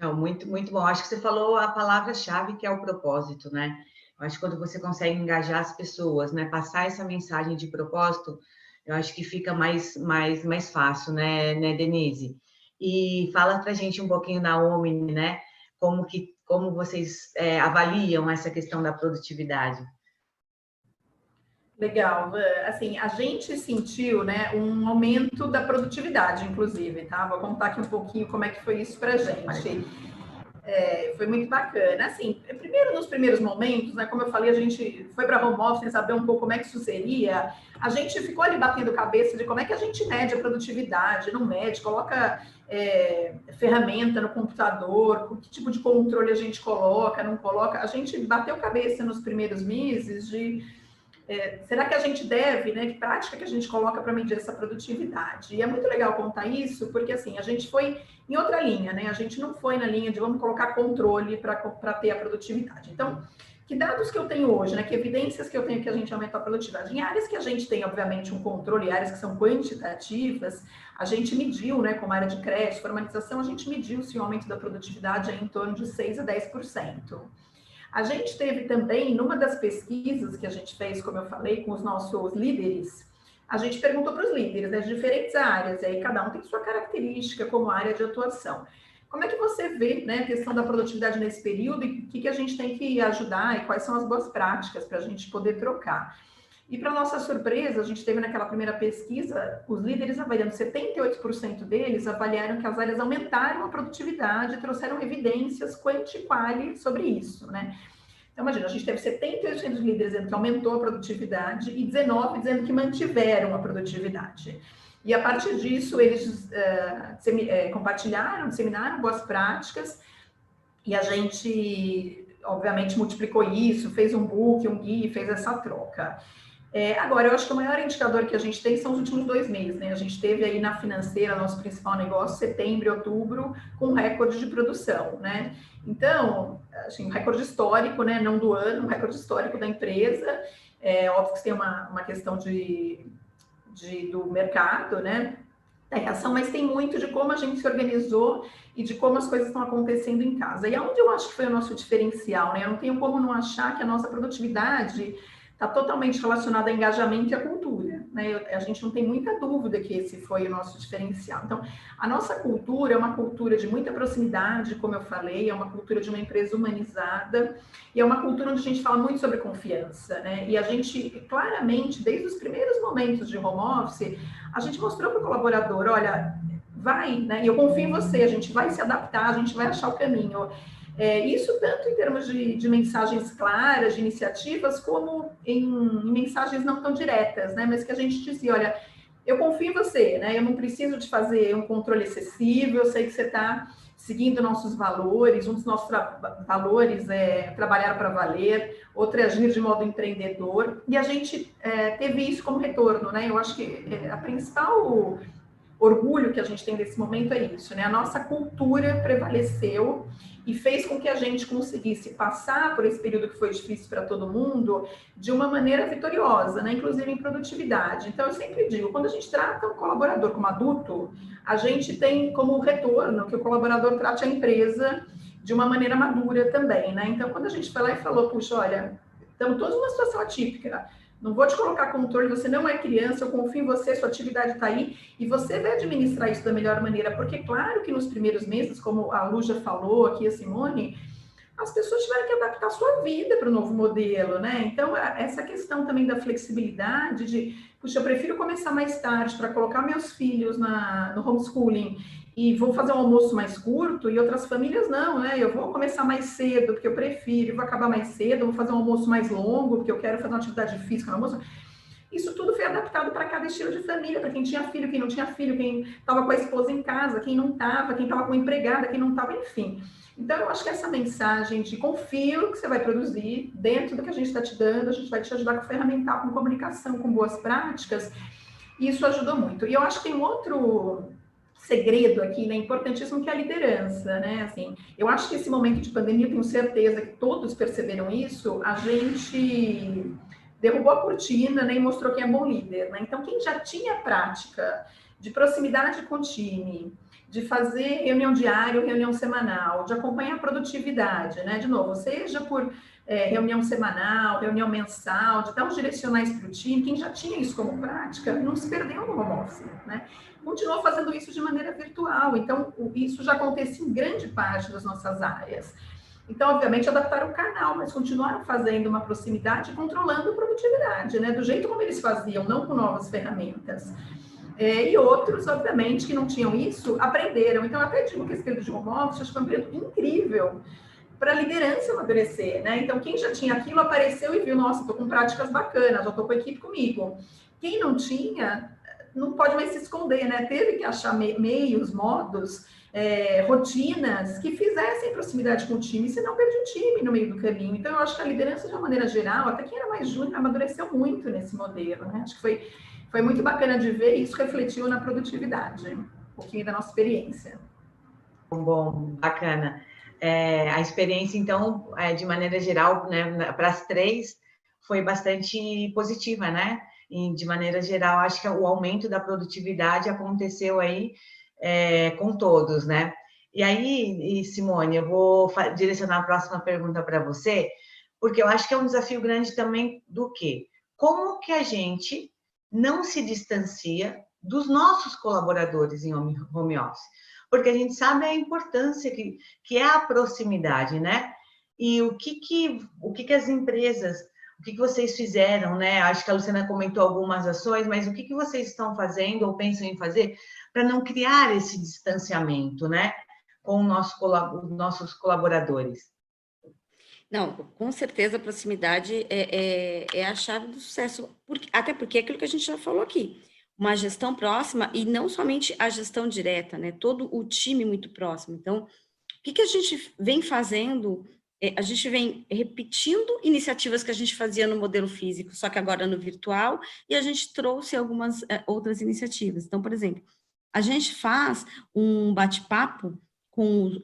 Não, muito, muito bom. Acho que você falou a palavra-chave, que é o propósito, né? Eu acho que quando você consegue engajar as pessoas, né, passar essa mensagem de propósito, eu acho que fica mais fácil, né, Denise? E fala para a gente um pouquinho da Omni, né? Como vocês avaliam essa questão da produtividade? Legal. Assim, a gente sentiu, né, um aumento da produtividade, inclusive, tá? Vou contar aqui um pouquinho como é que foi isso para a gente. Foi muito bacana. Assim, primeiro, nos primeiros momentos, né, como eu falei, a gente foi para home office sem saber um pouco como é que isso seria. A gente ficou ali batendo cabeça de como é que a gente mede a produtividade, não mede, coloca ferramenta no computador, que tipo de controle a gente coloca, não coloca. A gente bateu cabeça nos primeiros meses de será que a gente deve, né? Que prática que a gente coloca para medir essa produtividade? E é muito legal contar isso, porque assim, a gente foi em outra linha, né? A gente não foi na linha de vamos colocar controle para ter a produtividade. Então, que dados que eu tenho hoje, né? Que evidências que eu tenho que a gente aumenta a produtividade? Em áreas que a gente tem, obviamente, um controle, áreas que são quantitativas, a gente mediu, né? Como área de crédito, formalização, a gente mediu se o aumento da produtividade é em torno de 6 a 10%. A gente teve também, numa das pesquisas que a gente fez, como eu falei, com os nossos líderes, a gente perguntou para os líderes das diferentes áreas, e aí cada um tem sua característica como área de atuação. Como é que você vê, né, a questão da produtividade nesse período e o que a gente tem que ajudar e quais são as boas práticas para a gente poder trocar? E, para nossa surpresa, a gente teve naquela primeira pesquisa, os líderes avaliando, 78% deles avaliaram que as áreas aumentaram a produtividade, trouxeram evidências quanti e quali sobre isso, né? Então, imagina, a gente teve 78% dos líderes dizendo que aumentou a produtividade e 19% dizendo que mantiveram a produtividade. E, a partir disso, eles compartilharam, disseminaram boas práticas e a gente, obviamente, multiplicou isso, fez um book, um guia, fez essa troca. Agora, eu acho que o maior indicador que a gente tem são os últimos 2 meses, né? A gente teve aí na financeira, nosso principal negócio, setembro e outubro, com recorde de produção, né? Então, assim, um recorde histórico, né? Não do ano, um recorde histórico da empresa. Óbvio que tem uma questão do mercado, né? Da reação, mas tem muito de como a gente se organizou e de como as coisas estão acontecendo em casa. E aonde eu acho que foi o nosso diferencial, né? Eu não tenho como não achar que a nossa produtividade está totalmente relacionada a engajamento e a cultura, né? A gente não tem muita dúvida que esse foi o nosso diferencial. Então, a nossa cultura é uma cultura de muita proximidade, como eu falei, é uma cultura de uma empresa humanizada e é uma cultura onde a gente fala muito sobre confiança, né? E a gente, claramente, desde os primeiros momentos de home office, a gente mostrou para o colaborador, olha, vai, né? E eu confio em você, a gente vai se adaptar, a gente vai achar o caminho. Isso tanto em termos de mensagens claras, de iniciativas, como em mensagens não tão diretas, né? Mas que a gente dizia, olha, eu confio em você, né? Eu não preciso de fazer um controle excessivo, eu sei que você está seguindo nossos valores, um dos nossos valores é trabalhar para valer, outro é agir de modo empreendedor, e a gente teve isso como retorno, né? Eu acho que a principal orgulho que a gente tem nesse momento é isso, né? A nossa cultura prevaleceu e fez com que a gente conseguisse passar por esse período que foi difícil para todo mundo de uma maneira vitoriosa, né? Inclusive em produtividade. Então, eu sempre digo, quando a gente trata o colaborador como adulto, a gente tem como retorno que o colaborador trate a empresa de uma maneira madura também, né? Então, quando a gente foi lá e falou, puxa, olha, estamos todos numa situação atípica, não vou te colocar controle, você não é criança, eu confio em você, sua atividade está aí, e você vai administrar isso da melhor maneira, porque claro que nos primeiros meses, como a Lu já falou aqui, a Simone, as pessoas tiveram que adaptar a sua vida para o novo modelo, né? Então, essa questão também da flexibilidade, de, puxa, eu prefiro começar mais tarde para colocar meus filhos no homeschooling, e vou fazer um almoço mais curto, e outras famílias não, né? Eu vou começar mais cedo, porque eu prefiro, vou acabar mais cedo, vou fazer um almoço mais longo, porque eu quero fazer uma atividade física no almoço. Isso tudo foi adaptado para cada estilo de família, para quem tinha filho, quem não tinha filho, quem estava com a esposa em casa, quem não estava, quem estava com empregada, quem não estava, enfim. Então, eu acho que essa mensagem de confio que você vai produzir, dentro do que a gente está te dando, a gente vai te ajudar com ferramental, com comunicação, com boas práticas, e isso ajudou muito. E eu acho que tem um outro segredo aqui, né, importantíssimo, que é a liderança, né, assim, eu acho que esse momento de pandemia, eu tenho certeza que todos perceberam isso, a gente derrubou a cortina, né, e mostrou quem é bom líder, né, então quem já tinha prática de proximidade com o time, de fazer reunião diária, reunião semanal, de acompanhar a produtividade, né? De novo, seja por reunião semanal, reunião mensal, de dar uns direcionais para o time, quem já tinha isso como prática, não se perdeu no home office, né? Continuou fazendo isso de maneira virtual, então isso já acontecia em grande parte das nossas áreas. Então, obviamente, adaptaram o canal, mas continuaram fazendo uma proximidade, controlando a produtividade, né? Do jeito como eles faziam, não com novas ferramentas. E outros, obviamente, que não tinham isso, aprenderam. Então, eu até digo que esse período de home office acho que foi um período incrível para a liderança amadurecer, né? Então, quem já tinha aquilo apareceu e viu, nossa, estou com práticas bacanas, já estou com a equipe comigo. Quem não tinha, não pode mais se esconder, né? Teve que achar meios, modos, rotinas que fizessem proximidade com o time, senão perde o time no meio do caminho. Então, eu acho que a liderança, de uma maneira geral, até quem era mais júnior, amadureceu muito nesse modelo, né? Acho que foi muito bacana de ver e isso refletiu na produtividade, um pouquinho da nossa experiência. Bom, bacana. A experiência, então, de maneira geral, né, para as três, foi bastante positiva, né? E, de maneira geral, acho que o aumento da produtividade aconteceu aí com todos, né? E aí, Simone, eu vou direcionar a próxima pergunta para você, porque eu acho que é um desafio grande também do quê? Como que a gente não se distancia dos nossos colaboradores em home office? Porque a gente sabe a importância que é a proximidade, né? E o que as empresas, o que vocês fizeram, né? Acho que a Luciana comentou algumas ações, mas o que vocês estão fazendo ou pensam em fazer para não criar esse distanciamento, né? Com os nossos colaboradores? Não, com certeza a proximidade é a chave do sucesso, até porque é aquilo que a gente já falou aqui, uma gestão próxima e não somente a gestão direta, né? Todo o time muito próximo. Então, o que a gente vem fazendo? A gente vem repetindo iniciativas que a gente fazia no modelo físico, só que agora no virtual, e a gente trouxe algumas outras iniciativas. Então, por exemplo, a gente faz um bate-papo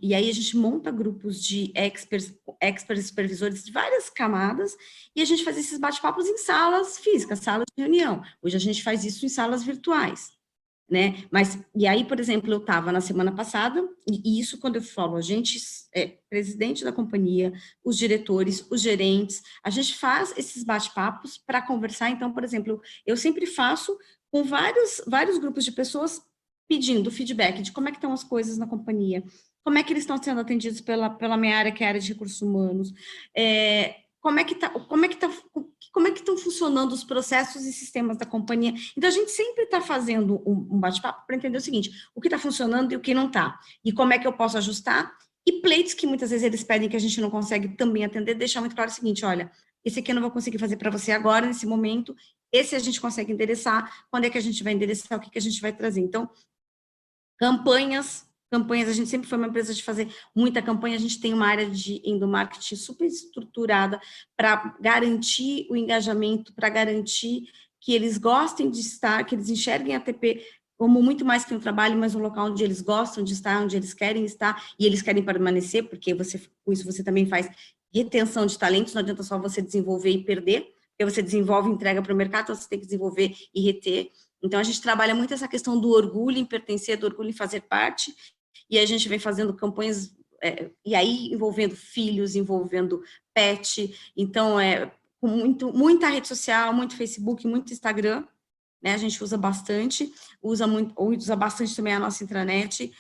e aí a gente monta grupos de experts supervisores de várias camadas, e a gente faz esses bate-papos em salas físicas, salas de reunião. Hoje a gente faz isso em salas virtuais, né? E aí, por exemplo, eu estava na semana passada, e isso quando eu falo, a gente presidente da companhia, os diretores, os gerentes, a gente faz esses bate-papos para conversar. Então, por exemplo, eu sempre faço com vários grupos de pessoas pedindo feedback de como é que estão as coisas na companhia, como é que eles estão sendo atendidos pela minha área, que é a área de recursos humanos, como é que estão funcionando os processos e sistemas da companhia. Então, a gente sempre está fazendo um bate-papo para entender o seguinte, o que está funcionando e o que não está, e como é que eu posso ajustar, e pleitos que muitas vezes eles pedem que a gente não consegue também atender, deixar muito claro o seguinte, olha, esse aqui eu não vou conseguir fazer para você agora, nesse momento, esse a gente consegue endereçar, quando é que a gente vai endereçar, o que a gente vai trazer. Então, campanhas, a gente sempre foi uma empresa de fazer muita campanha, a gente tem uma área de endomarketing super estruturada para garantir o engajamento, para garantir que eles gostem de estar, que eles enxerguem a ATP como muito mais que um trabalho, mas um local onde eles gostam de estar, onde eles querem estar, e eles querem permanecer, porque com isso você também faz retenção de talentos, não adianta só você desenvolver e perder, porque você desenvolve e entrega para o mercado, então você tem que desenvolver e reter. Então, a gente trabalha muito essa questão do orgulho em pertencer, do orgulho em fazer parte, e a gente vem fazendo campanhas, e aí envolvendo filhos, envolvendo pet, então, com muita rede social, muito Facebook, muito Instagram, né, a gente usa bastante, usa bastante também a nossa intranet.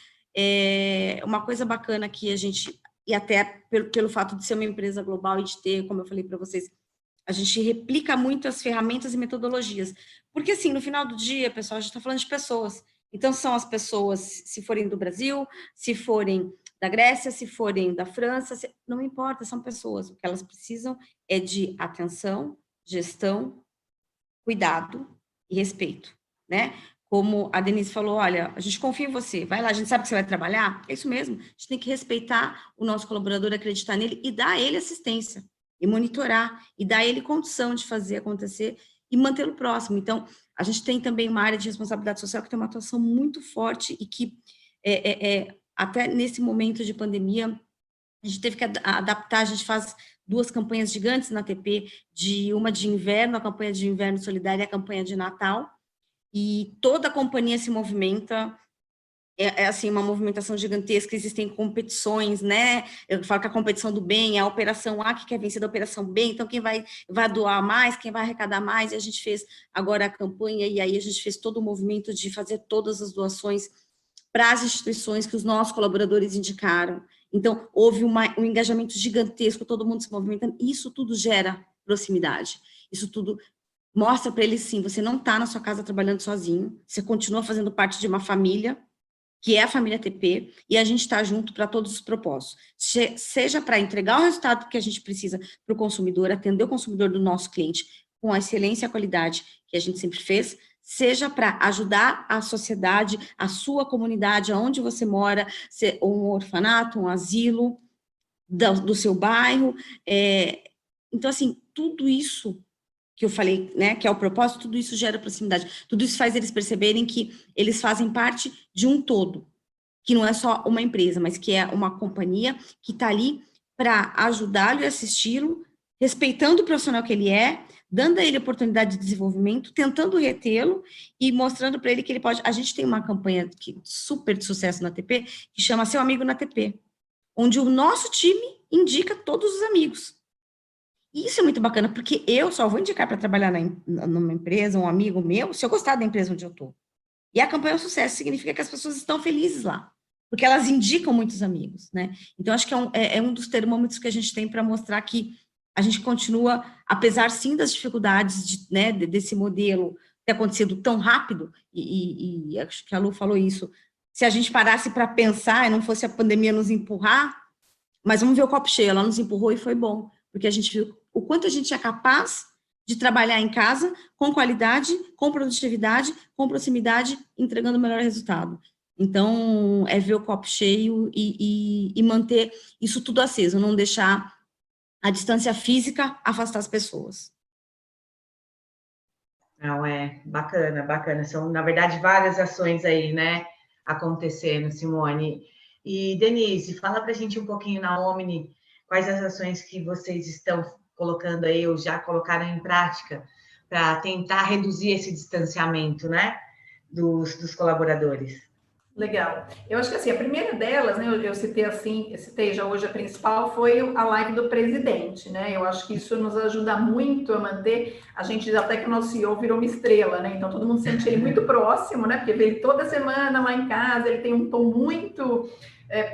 Uma coisa bacana que a gente, e até pelo fato de ser uma empresa global e de ter, como eu falei para vocês, a gente replica muito as ferramentas e metodologias. Porque, assim, no final do dia, pessoal, a gente está falando de pessoas. Então, são as pessoas, se forem do Brasil, se forem da Grécia, se forem da França, não importa, são pessoas. O que elas precisam é de atenção, gestão, cuidado e respeito, né? Como a Denise falou, olha, a gente confia em você, vai lá, a gente sabe que você vai trabalhar, é isso mesmo, a gente tem que respeitar o nosso colaborador, acreditar nele e dar a ele assistência, e monitorar, e dar a ele condição de fazer acontecer e mantê-lo próximo. Então, a gente tem também uma área de responsabilidade social que tem uma atuação muito forte e que, até nesse momento de pandemia, a gente teve que adaptar, a gente faz 2 campanhas gigantes na ATP, uma de inverno, a campanha de inverno solidária e a campanha de Natal, e toda a companhia se movimenta é assim, uma movimentação gigantesca, existem competições, né? Eu falo que a competição do bem é a operação A que quer vencer da operação B, então quem vai doar mais, quem vai arrecadar mais, e a gente fez agora a campanha, e aí a gente fez todo o movimento de fazer todas as doações para as instituições que os nossos colaboradores indicaram. Então, houve um engajamento gigantesco, todo mundo se movimentando, e isso tudo gera proximidade, isso tudo mostra para eles, sim, você não está na sua casa trabalhando sozinho, você continua fazendo parte de uma família, que é a família TP, e a gente está junto para todos os propósitos, seja para entregar o resultado que a gente precisa para o consumidor, atender o consumidor do nosso cliente com a excelência e a qualidade que a gente sempre fez, seja para ajudar a sociedade, a sua comunidade, aonde você mora, um orfanato, um asilo do seu bairro. Então, assim, tudo isso que eu falei, né, que é o propósito, tudo isso gera proximidade, tudo isso faz eles perceberem que eles fazem parte de um todo, que não é só uma empresa, mas que é uma companhia que está ali para ajudá-lo e assisti-lo, respeitando o profissional que ele é, dando a ele oportunidade de desenvolvimento, tentando retê-lo e mostrando para ele que ele pode... A gente tem uma campanha super de sucesso na TP, que chama Seu Amigo na TP, onde o nosso time indica todos os amigos. E isso é muito bacana, porque eu só vou indicar para trabalhar numa empresa, um amigo meu, se eu gostar da empresa onde eu estou. E a campanha é um sucesso, significa que as pessoas estão felizes lá, porque elas indicam muitos amigos, né? Então, acho que é um dos termômetros que a gente tem para mostrar que a gente continua, apesar, sim, das dificuldades né, desse modelo ter acontecido tão rápido, e acho que a Lu falou isso, se a gente parasse para pensar e não fosse a pandemia nos empurrar, mas vamos ver o copo cheio, ela nos empurrou e foi bom, porque a gente viu o quanto a gente é capaz de trabalhar em casa com qualidade, com produtividade, com proximidade, entregando o melhor resultado. Então, é ver o copo cheio e manter isso tudo aceso, não deixar a distância física afastar as pessoas. Não, bacana, bacana. São, na verdade, várias ações aí, né, acontecendo, Simone. E, Denise, fala para a gente um pouquinho na Omni, quais as ações que vocês estão colocando aí, ou já colocaram em prática, para tentar reduzir esse distanciamento, né, dos colaboradores. Legal. Eu acho que assim, a primeira delas, né, eu citei já hoje a principal, foi a live do presidente, né? Eu acho que isso nos ajuda muito a manter, a gente até que o nosso CEO virou uma estrela, né? Então todo mundo sente ele muito próximo, né? Porque vê ele toda semana lá em casa, ele tem um tom muito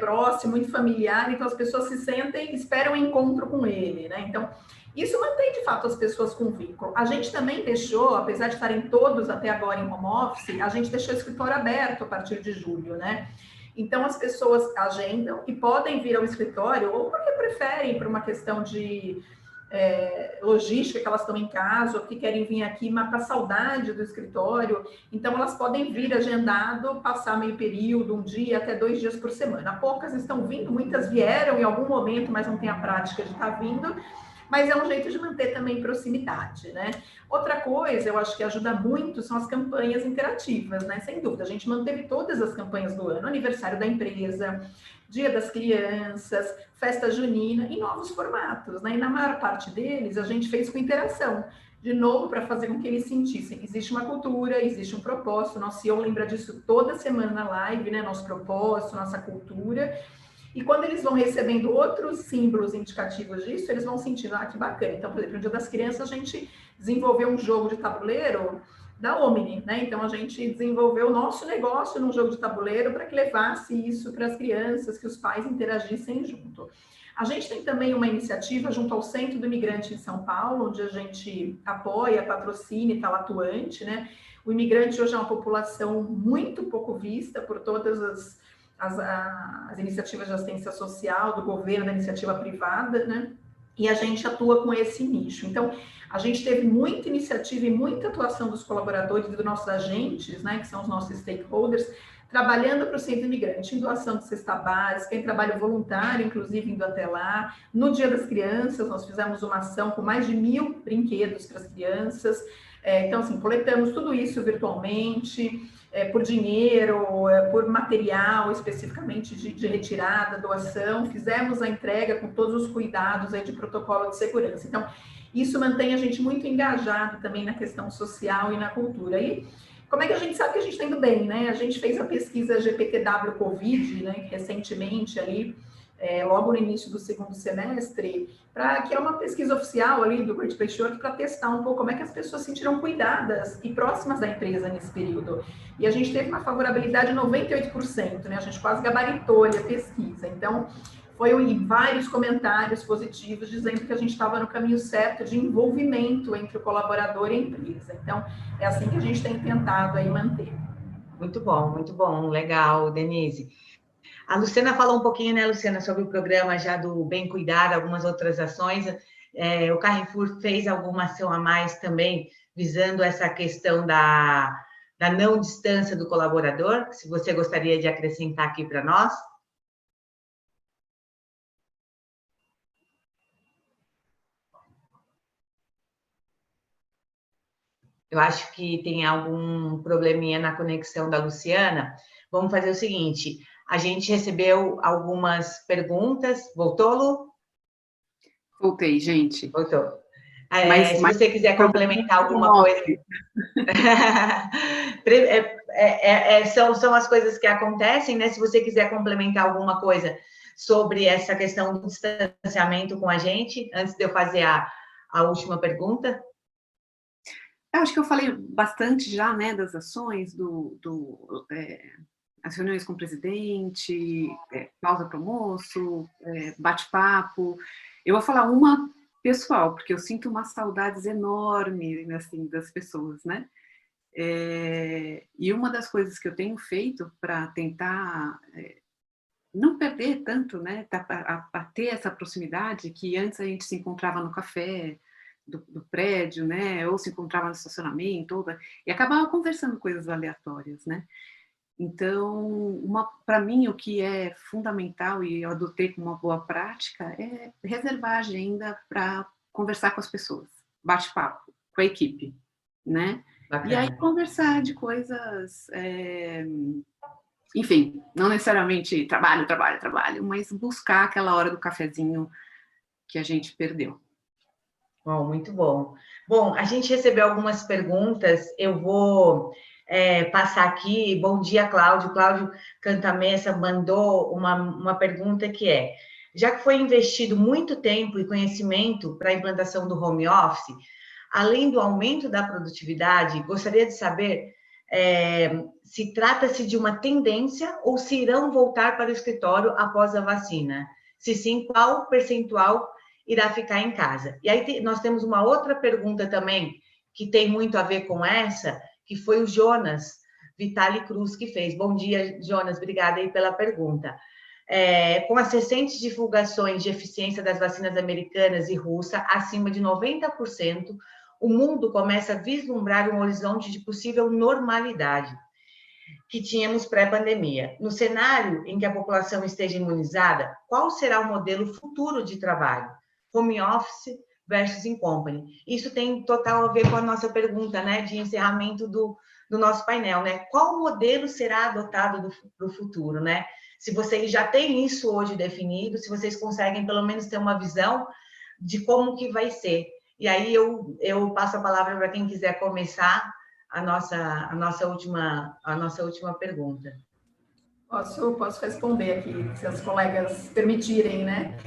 próximo, muito familiar, então as pessoas se sentem, esperam um encontro com ele, né? Então, isso mantém, de fato, as pessoas com vínculo. A gente também deixou, apesar de estarem todos até agora em home office, a gente deixou o escritório aberto a partir de julho, né? Então, as pessoas agendam e podem vir ao escritório, ou porque preferem, por uma questão de logística, que elas estão em casa, ou que querem vir aqui matar saudade do escritório. Então, elas podem vir agendado, passar meio período, um dia até 2 dias por semana. Poucas estão vindo, muitas vieram em algum momento, mas não tem a prática de estar vindo. Mas é um jeito de manter também proximidade, né? Outra coisa, eu acho que ajuda muito, são as campanhas interativas, né? Sem dúvida, a gente manteve todas as campanhas do ano, aniversário da empresa, Dia das Crianças, festa junina, em novos formatos, né? E na maior parte deles, a gente fez com interação, de novo, para fazer com que eles sentissem que existe uma cultura, existe um propósito, nosso CEO lembra disso toda semana na live, né? Nosso propósito, nossa cultura. E quando eles vão recebendo outros símbolos indicativos disso, eles vão sentindo, que bacana. Então, por exemplo, no Dia das Crianças, a gente desenvolveu um jogo de tabuleiro da Omni, né? Então, a gente desenvolveu o nosso negócio num jogo de tabuleiro para que levasse isso para as crianças, que os pais interagissem junto. A gente tem também uma iniciativa junto ao Centro do Imigrante em São Paulo, onde a gente apoia, patrocina e está atuante, né? O imigrante hoje é uma população muito pouco vista por todas as iniciativas de assistência social, do governo, da iniciativa privada, né? E a gente atua com esse nicho. Então, a gente teve muita iniciativa e muita atuação dos colaboradores e dos nossos agentes, né, que são os nossos stakeholders, trabalhando para o Centro Imigrante, em doação de cesta básica, em trabalho voluntário, inclusive indo até lá. No Dia das Crianças, nós fizemos uma ação com mais de 1.000 brinquedos para as crianças. Então, assim, coletamos tudo isso virtualmente, por dinheiro, por material, especificamente de retirada, doação. Fizemos a entrega com todos os cuidados aí de protocolo de segurança. Então, isso mantém a gente muito engajado também na questão social e na cultura. E como é que a gente sabe que a gente está indo bem, né? A gente fez a pesquisa GPTW Covid, né, recentemente ali, logo no início do segundo semestre, que é uma pesquisa oficial ali do Great Place to Work, para testar um pouco como é que as pessoas se sentiram cuidadas e próximas da empresa nesse período. E a gente teve uma favorabilidade de 98%, né? A gente quase gabaritou ali a pesquisa. Então, foi vários comentários positivos dizendo que a gente estava no caminho certo de envolvimento entre o colaborador e a empresa. Então, é assim que a gente tem tentado aí manter. Muito bom, legal, Denise. A Luciana falou um pouquinho, né, Luciana, sobre o programa já do Bem Cuidar, algumas outras ações. O Carrefour fez alguma ação a mais também, visando essa questão da não distância do colaborador, se você gostaria de acrescentar aqui para nós. Eu acho que tem algum probleminha na conexão da Luciana. Vamos fazer o seguinte, a gente recebeu algumas perguntas. Voltou, Lu? Voltei, gente. Voltou. Mas se você quiser complementar alguma coisa... são as coisas que acontecem, né? Se você quiser complementar alguma coisa sobre essa questão do distanciamento com a gente, antes de eu fazer a última pergunta. Eu acho que eu falei bastante já, né, das ações, as reuniões com o presidente, pausa para almoço, bate-papo. Eu vou falar uma pessoal, porque eu sinto umas saudades enormes, assim, das pessoas, né? E uma das coisas que eu tenho feito para tentar não perder tanto, né, a ter essa proximidade, que antes a gente se encontrava no café do prédio, né, ou se encontrava no estacionamento, e acabava conversando coisas aleatórias, né? Então, para mim, o que é fundamental, e eu adotei como uma boa prática, é reservar a agenda para conversar com as pessoas, bate-papo com a equipe, né? Bacana. E aí conversar de coisas, enfim, não necessariamente trabalho, mas buscar aquela hora do cafezinho que a gente perdeu. Bom, muito bom. Bom, a gente recebeu algumas perguntas, eu vou passar aqui. Bom dia, Cláudio. Cláudio Cantamessa mandou uma pergunta que já que foi investido muito tempo e conhecimento para a implantação do home office, além do aumento da produtividade, gostaria de saber se trata-se de uma tendência ou se irão voltar para o escritório após a vacina. Se sim, qual percentual irá ficar em casa? E aí nós temos uma outra pergunta também, que tem muito a ver com essa, que foi o Jonas Vitali Cruz que fez. Bom dia, Jonas, obrigada aí pela pergunta. Com as recentes divulgações de eficiência das vacinas americanas e russa, acima de 90%, o mundo começa a vislumbrar um horizonte de possível normalidade que tínhamos pré-pandemia. No cenário em que a população esteja imunizada, qual será o modelo futuro de trabalho? Home office versus in company. Isso tem total a ver com a nossa pergunta, né, de encerramento do nosso painel, né? Qual modelo será adotado para o futuro, né? Se vocês já têm isso hoje definido, se vocês conseguem pelo menos ter uma visão de como que vai ser. E aí eu passo a palavra para quem quiser começar a nossa última pergunta. Posso responder aqui, se as colegas permitirem, né?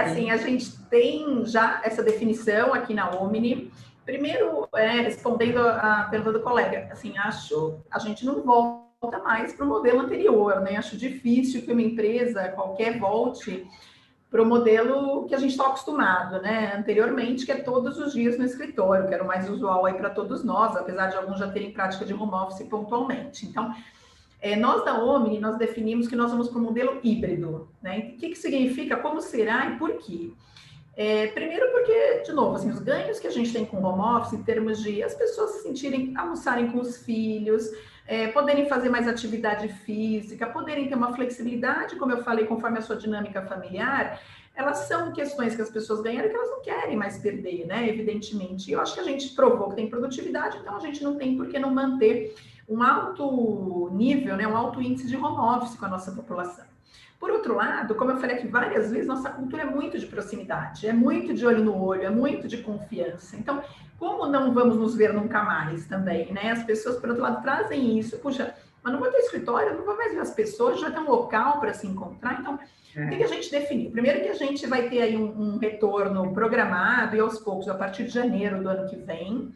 Assim, a gente tem já essa definição aqui na Omni. Primeiro, respondendo a pergunta do colega, assim, a gente não volta mais para o modelo anterior, né? Acho difícil que uma empresa qualquer volte para o modelo que a gente está acostumado, né? Anteriormente, que é todos os dias no escritório, que era o mais usual aí para todos nós, apesar de alguns já terem prática de home office pontualmente. Então, nós da Omni, nós definimos que nós vamos para o modelo híbrido, né? O que significa, como será e por quê? Primeiro porque, de novo, assim, os ganhos que a gente tem com o home office, em termos de as pessoas se sentirem, almoçarem com os filhos, poderem fazer mais atividade física, poderem ter uma flexibilidade, como eu falei, conforme a sua dinâmica familiar, elas são questões que as pessoas ganharam que elas não querem mais perder, né? Evidentemente. E eu acho que a gente provou que tem produtividade, então a gente não tem por que não manter um alto nível, né? Um alto índice de home office com a nossa população. Por outro lado, como eu falei aqui várias vezes, nossa cultura é muito de proximidade, é muito de olho no olho, é muito de confiança. Então, como não vamos nos ver nunca mais também, né? As pessoas, por outro lado, trazem isso. Puxa, mas não vou ter escritório, não vou mais ver as pessoas, já tem um local para se encontrar. Então, o que a gente definiu? Primeiro que a gente vai ter aí um retorno programado e aos poucos, a partir de janeiro do ano que vem.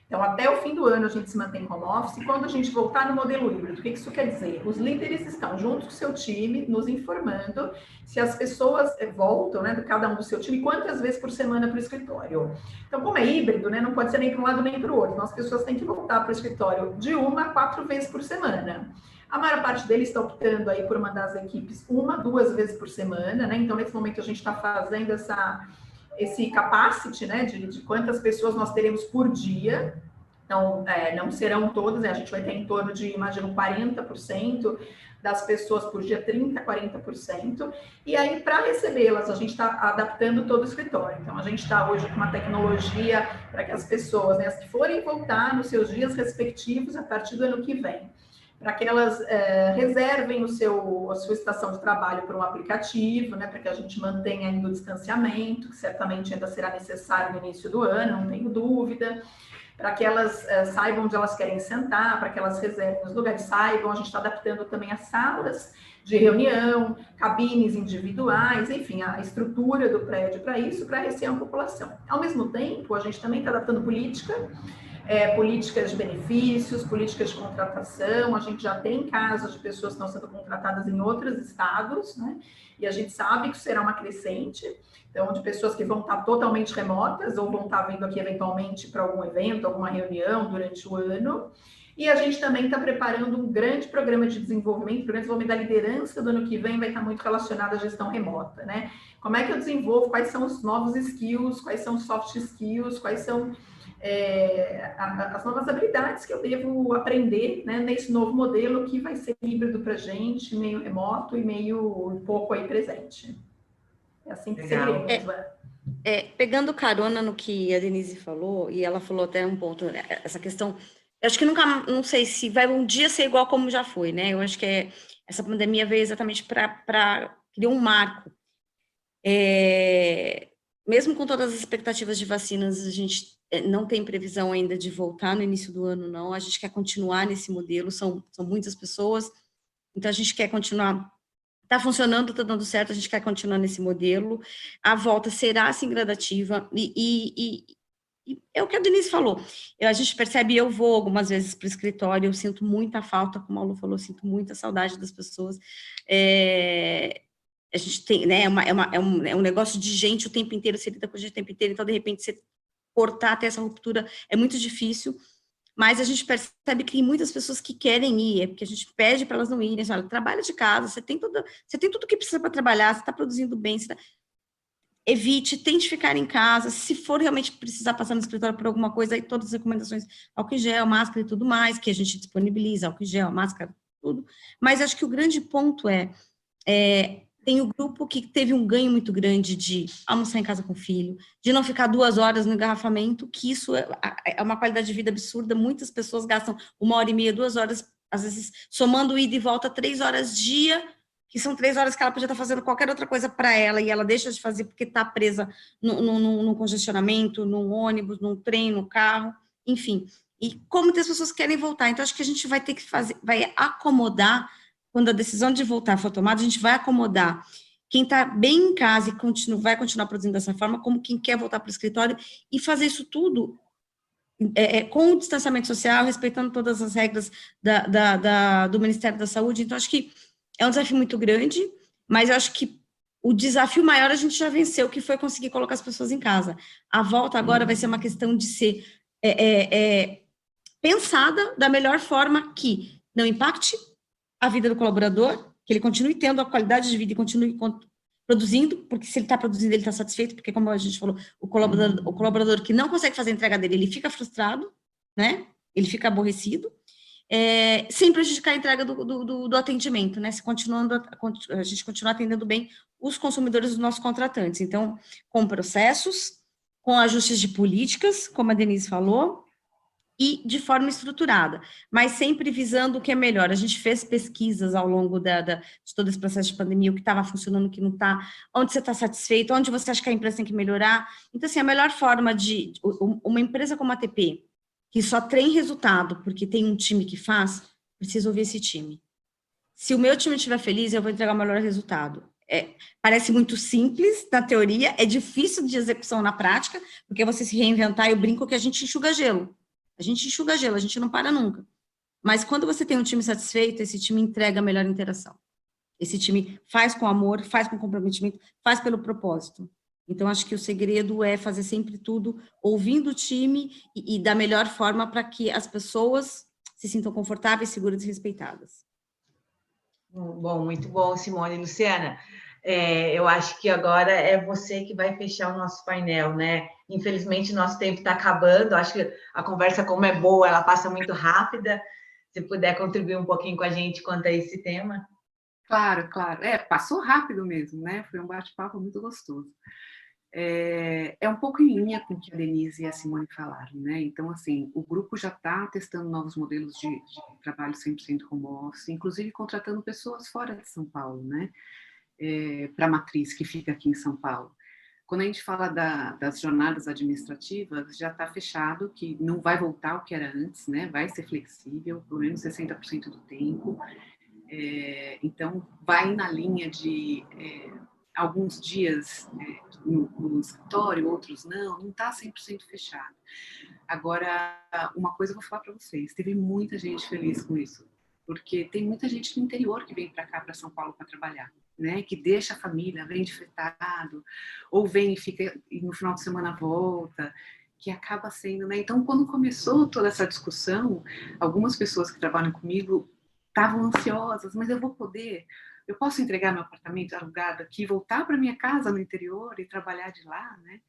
Então, até o fim do ano a gente se mantém home office, e quando a gente voltar no modelo híbrido, o que isso quer dizer? Os líderes estão junto com o seu time, nos informando se as pessoas voltam, né, cada um do seu time, quantas vezes por semana para o escritório. Então, como é híbrido, né, não pode ser nem para um lado nem para o outro, então as pessoas têm que voltar para o escritório de 1 a 4 vezes por semana. A maior parte deles está optando aí por mandar as equipes 1 a 2 vezes por semana, né, então nesse momento a gente está fazendo esse capacity, né, de quantas pessoas nós teremos por dia. Então, não serão todas, né, a gente vai ter em torno de, imagino, 40% das pessoas por dia, 30%, 40%. E aí, para recebê-las, a gente está adaptando todo o escritório. Então, a gente está hoje com uma tecnologia para que as pessoas, né, as que forem voltar nos seus dias respectivos a partir do ano que vem, para que elas reservem a sua estação de trabalho por um aplicativo, né, para que a gente mantenha ainda o distanciamento, que certamente ainda será necessário no início do ano, não tenho dúvida, para que elas saibam onde elas querem sentar, para que elas reservem os lugares, saibam, a gente está adaptando também as salas de reunião, cabines individuais, enfim, a estrutura do prédio para isso, para receber a população. Ao mesmo tempo, a gente também está adaptando políticas de benefícios, políticas de contratação. A gente já tem casos de pessoas que estão sendo contratadas em outros estados, né? E a gente sabe que será uma crescente, então, de pessoas que vão estar totalmente remotas ou vão estar vindo aqui eventualmente para algum evento, alguma reunião durante o ano. E a gente também está preparando um grande programa de desenvolvimento, o programa de desenvolvimento da liderança do ano que vem vai estar muito relacionado à gestão remota, né? Como é que eu desenvolvo, quais são os novos skills, quais são os soft skills, quais são as novas habilidades que eu devo aprender, né, nesse novo modelo que vai ser híbrido para a gente, meio remoto e meio um pouco aí presente. É assim que seguiremos. Pegando carona no que a Denise falou, e ela falou até um ponto, né, essa questão, eu acho que não sei se vai um dia ser igual como já foi, né? Eu acho que essa pandemia veio exatamente para criar um marco. Mesmo com todas as expectativas de vacinas, a gente não tem previsão ainda de voltar no início do ano, não. A gente quer continuar nesse modelo, são muitas pessoas, então a gente quer continuar. Está funcionando, está dando certo, a gente quer continuar nesse modelo. A volta será, assim, gradativa, e é o que a Denise falou. A gente percebe, eu vou algumas vezes para o escritório, eu sinto muita falta, como a Lu falou, sinto muita saudade das pessoas. A gente tem, né, é um negócio de gente o tempo inteiro, você lida com a gente o tempo inteiro, então, de repente, você cortar até essa ruptura é muito difícil, mas a gente percebe que tem muitas pessoas que querem ir, porque a gente pede para elas não irem, olha, trabalha de casa, você tem tudo que precisa para trabalhar, você está produzindo bem, evite, tente ficar em casa, se for realmente precisar passar no escritório por alguma coisa, aí todas as recomendações, álcool em gel, máscara e tudo mais, que a gente disponibiliza, álcool em gel, máscara, tudo, mas acho que o grande ponto tem o grupo que teve um ganho muito grande de almoçar em casa com o filho, de não ficar 2 horas no engarrafamento, que isso é uma qualidade de vida absurda, muitas pessoas gastam 1h30, 2 horas, às vezes somando ida e volta 3 horas dia, que são 3 horas que ela podia estar fazendo qualquer outra coisa para ela, e ela deixa de fazer porque está presa num congestionamento, num ônibus, num trem, no carro, enfim. E como as pessoas querem voltar, então acho que a gente vai ter que vai acomodar. Quando a decisão de voltar for tomada, a gente vai acomodar quem está bem em casa e vai continuar produzindo dessa forma, como quem quer voltar para o escritório, e fazer isso tudo com o distanciamento social, respeitando todas as regras do Ministério da Saúde. Então, acho que é um desafio muito grande, mas eu acho que o desafio maior a gente já venceu, que foi conseguir colocar as pessoas em casa. A volta agora vai ser uma questão de ser pensada da melhor forma que não impacte a vida do colaborador, que ele continue tendo a qualidade de vida e continue produzindo, porque se ele está produzindo, ele está satisfeito, porque, como a gente falou, o colaborador que não consegue fazer a entrega dele, ele fica frustrado, né? Ele fica aborrecido, sem prejudicar a entrega do atendimento, né? A gente continuar atendendo bem os consumidores dos nossos contratantes. Então, com processos, com ajustes de políticas, como a Denise falou, e de forma estruturada, mas sempre visando o que é melhor. A gente fez pesquisas ao longo de todo esse processo de pandemia, o que estava funcionando, o que não está, onde você está satisfeito, onde você acha que a empresa tem que melhorar. Então, assim, a melhor forma de... Uma empresa como a ATP, que só tem resultado porque tem um time que faz, precisa ouvir esse time. Se o meu time estiver feliz, eu vou entregar o melhor resultado. Parece muito simples na teoria, é difícil de execução na prática, porque você se reinventar, eu brinco que a gente enxuga gelo. A gente enxuga gelo, a gente não para nunca. Mas quando você tem um time satisfeito, esse time entrega a melhor interação. Esse time faz com amor, faz com comprometimento, faz pelo propósito. Então, acho que o segredo é fazer sempre tudo ouvindo o time e da melhor forma para que as pessoas se sintam confortáveis, seguras e respeitadas. Bom, muito bom, Simone e Luciana. Eu acho que agora é você que vai fechar o nosso painel, né? Infelizmente, nosso tempo está acabando. Acho que a conversa, como é boa, ela passa muito rápida. Se puder contribuir um pouquinho com a gente quanto a esse tema. Claro, claro. Passou rápido mesmo, né? Foi um bate-papo muito gostoso. É um pouco em linha com o que a Denise e a Simone falaram, né? Então, assim, o grupo já está testando novos modelos de trabalho 100% home office, inclusive contratando pessoas fora de São Paulo, né? Para a matriz que fica aqui em São Paulo. Quando a gente fala das jornadas administrativas, já está fechado que não vai voltar ao que era antes, né? Vai ser flexível, pelo menos 60% do tempo. Então, vai na linha de alguns dias no escritório, outros não está 100% fechado. Agora, uma coisa eu vou falar para vocês, teve muita gente feliz com isso, porque tem muita gente do interior que vem para cá, para São Paulo, para trabalhar, né? Que deixa a família, vem de fretado, ou vem e fica e no final de semana volta, que acaba sendo, né? Então, quando começou toda essa discussão, algumas pessoas que trabalham comigo estavam ansiosas, mas eu posso entregar meu apartamento alugado aqui, voltar para minha casa no interior e trabalhar de lá, né?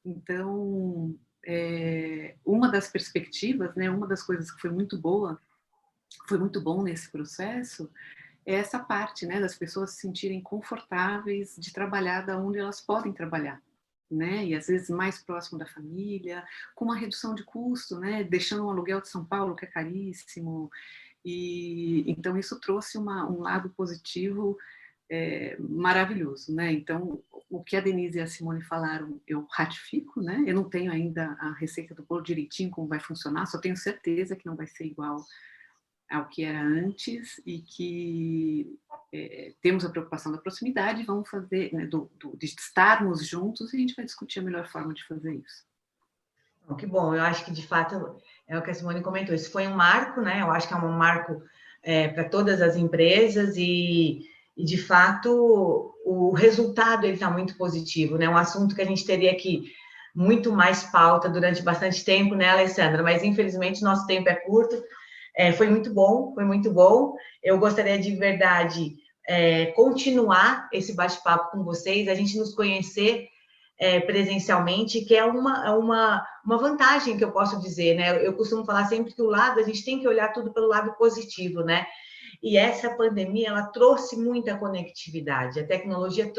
Então, uma das perspectivas, né, uma das coisas que foi muito bom nesse processo, é essa parte, né, das pessoas se sentirem confortáveis de trabalhar da onde elas podem trabalhar, né, e às vezes mais próximo da família, com uma redução de custo, né, deixando um aluguel de São Paulo que é caríssimo, e então isso trouxe um lado positivo maravilhoso, né? Então, o que a Denise e a Simone falaram, eu ratifico, né? Eu não tenho ainda a receita do bolo direitinho como vai funcionar, só tenho certeza que não vai ser igual ao que era antes e que temos a preocupação da proximidade e vamos fazer, né, de estarmos juntos e a gente vai discutir a melhor forma de fazer isso. Que bom, eu acho que de fato é o que a Simone comentou, isso foi um marco, né? Eu acho que é um marco para todas as empresas e de fato o resultado está muito positivo, né? Um assunto que a gente teria aqui muito mais pauta durante bastante tempo, né, Alessandra? Mas infelizmente nosso tempo é curto. Foi muito bom, foi muito bom. Eu gostaria de verdade continuar esse bate-papo com vocês, a gente nos conhecer presencialmente, que é uma vantagem que eu posso dizer, né? Eu costumo falar sempre que a gente tem que olhar tudo pelo lado positivo, né? E essa pandemia, ela trouxe muita conectividade, a tecnologia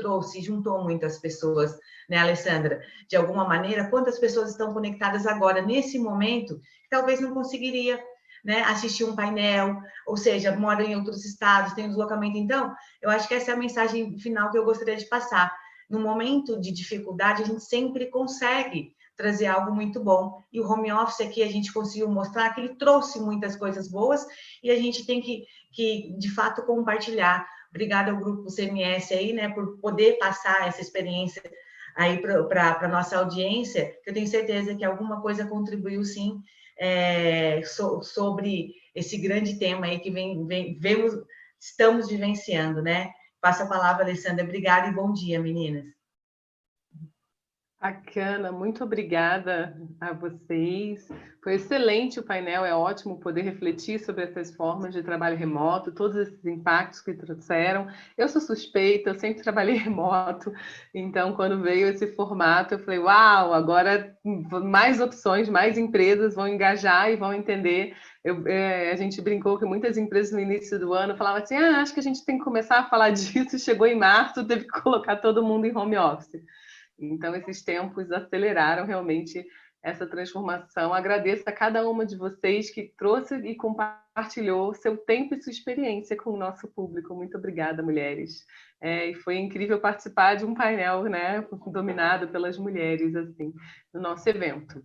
juntou muitas pessoas, né, Alessandra? De alguma maneira, quantas pessoas estão conectadas agora, nesse momento, que talvez não conseguiria, né, assistir um painel, ou seja, moram em outros estados, tem um deslocamento. Então, eu acho que essa é a mensagem final que eu gostaria de passar. No momento de dificuldade, a gente sempre consegue trazer algo muito bom. E o home office aqui a gente conseguiu mostrar que ele trouxe muitas coisas boas e a gente tem que de fato, compartilhar. Obrigada ao Grupo CMS aí, né, por poder passar essa experiência aí para a nossa audiência, que eu tenho certeza que alguma coisa contribuiu, sim, sobre esse grande tema aí que estamos vivenciando, né? Passa a palavra, Alessandra. Obrigada e bom dia, meninas. Bacana, muito obrigada a vocês. Foi excelente o painel, é ótimo poder refletir sobre essas formas de trabalho remoto, todos esses impactos que trouxeram. Eu sou suspeita, eu sempre trabalhei remoto, então quando veio esse formato, eu falei, uau, agora mais opções, mais empresas vão engajar e vão entender. A gente brincou que muitas empresas no início do ano falavam assim, acho que a gente tem que começar a falar disso, chegou em março, teve que colocar todo mundo em home office. Então, esses tempos aceleraram realmente essa transformação. Agradeço a cada uma de vocês que trouxe e compartilhou seu tempo e sua experiência com o nosso público. Muito obrigada, mulheres. E foi incrível participar de um painel, né, dominado pelas mulheres, assim, no nosso evento.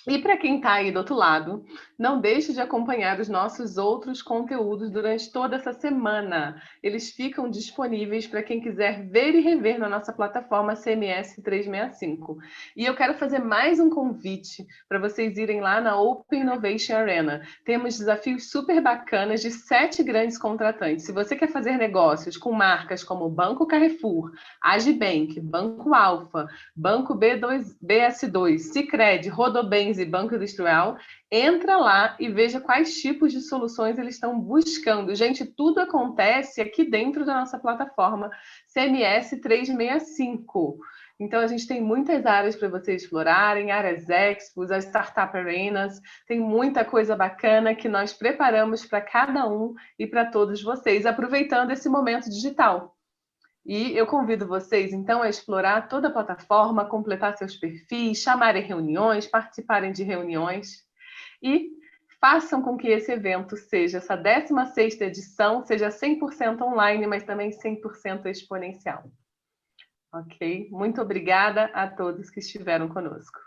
E para quem está aí do outro lado, não deixe de acompanhar os nossos outros conteúdos durante toda essa semana. Eles ficam disponíveis para quem quiser ver e rever na nossa plataforma CMS 365. E eu quero fazer mais um convite para vocês irem lá na Open Innovation Arena. Temos desafios super bacanas de 7 grandes contratantes. Se você quer fazer negócios com marcas como Banco Carrefour, Agibank, Banco Alfa, Banco BS2, Sicredi, Rodobens e Banco Industrial, entra lá e veja quais tipos de soluções eles estão buscando. Gente, tudo acontece aqui dentro da nossa plataforma CMS 365. Então, a gente tem muitas áreas para vocês explorarem, áreas expos, as startup arenas, tem muita coisa bacana que nós preparamos para cada um e para todos vocês, aproveitando esse momento digital. E eu convido vocês, então, a explorar toda a plataforma, completar seus perfis, chamarem reuniões, participarem de reuniões e façam com que esse evento seja, essa 16ª edição, seja 100% online, mas também 100% exponencial. Ok? Muito obrigada a todos que estiveram conosco.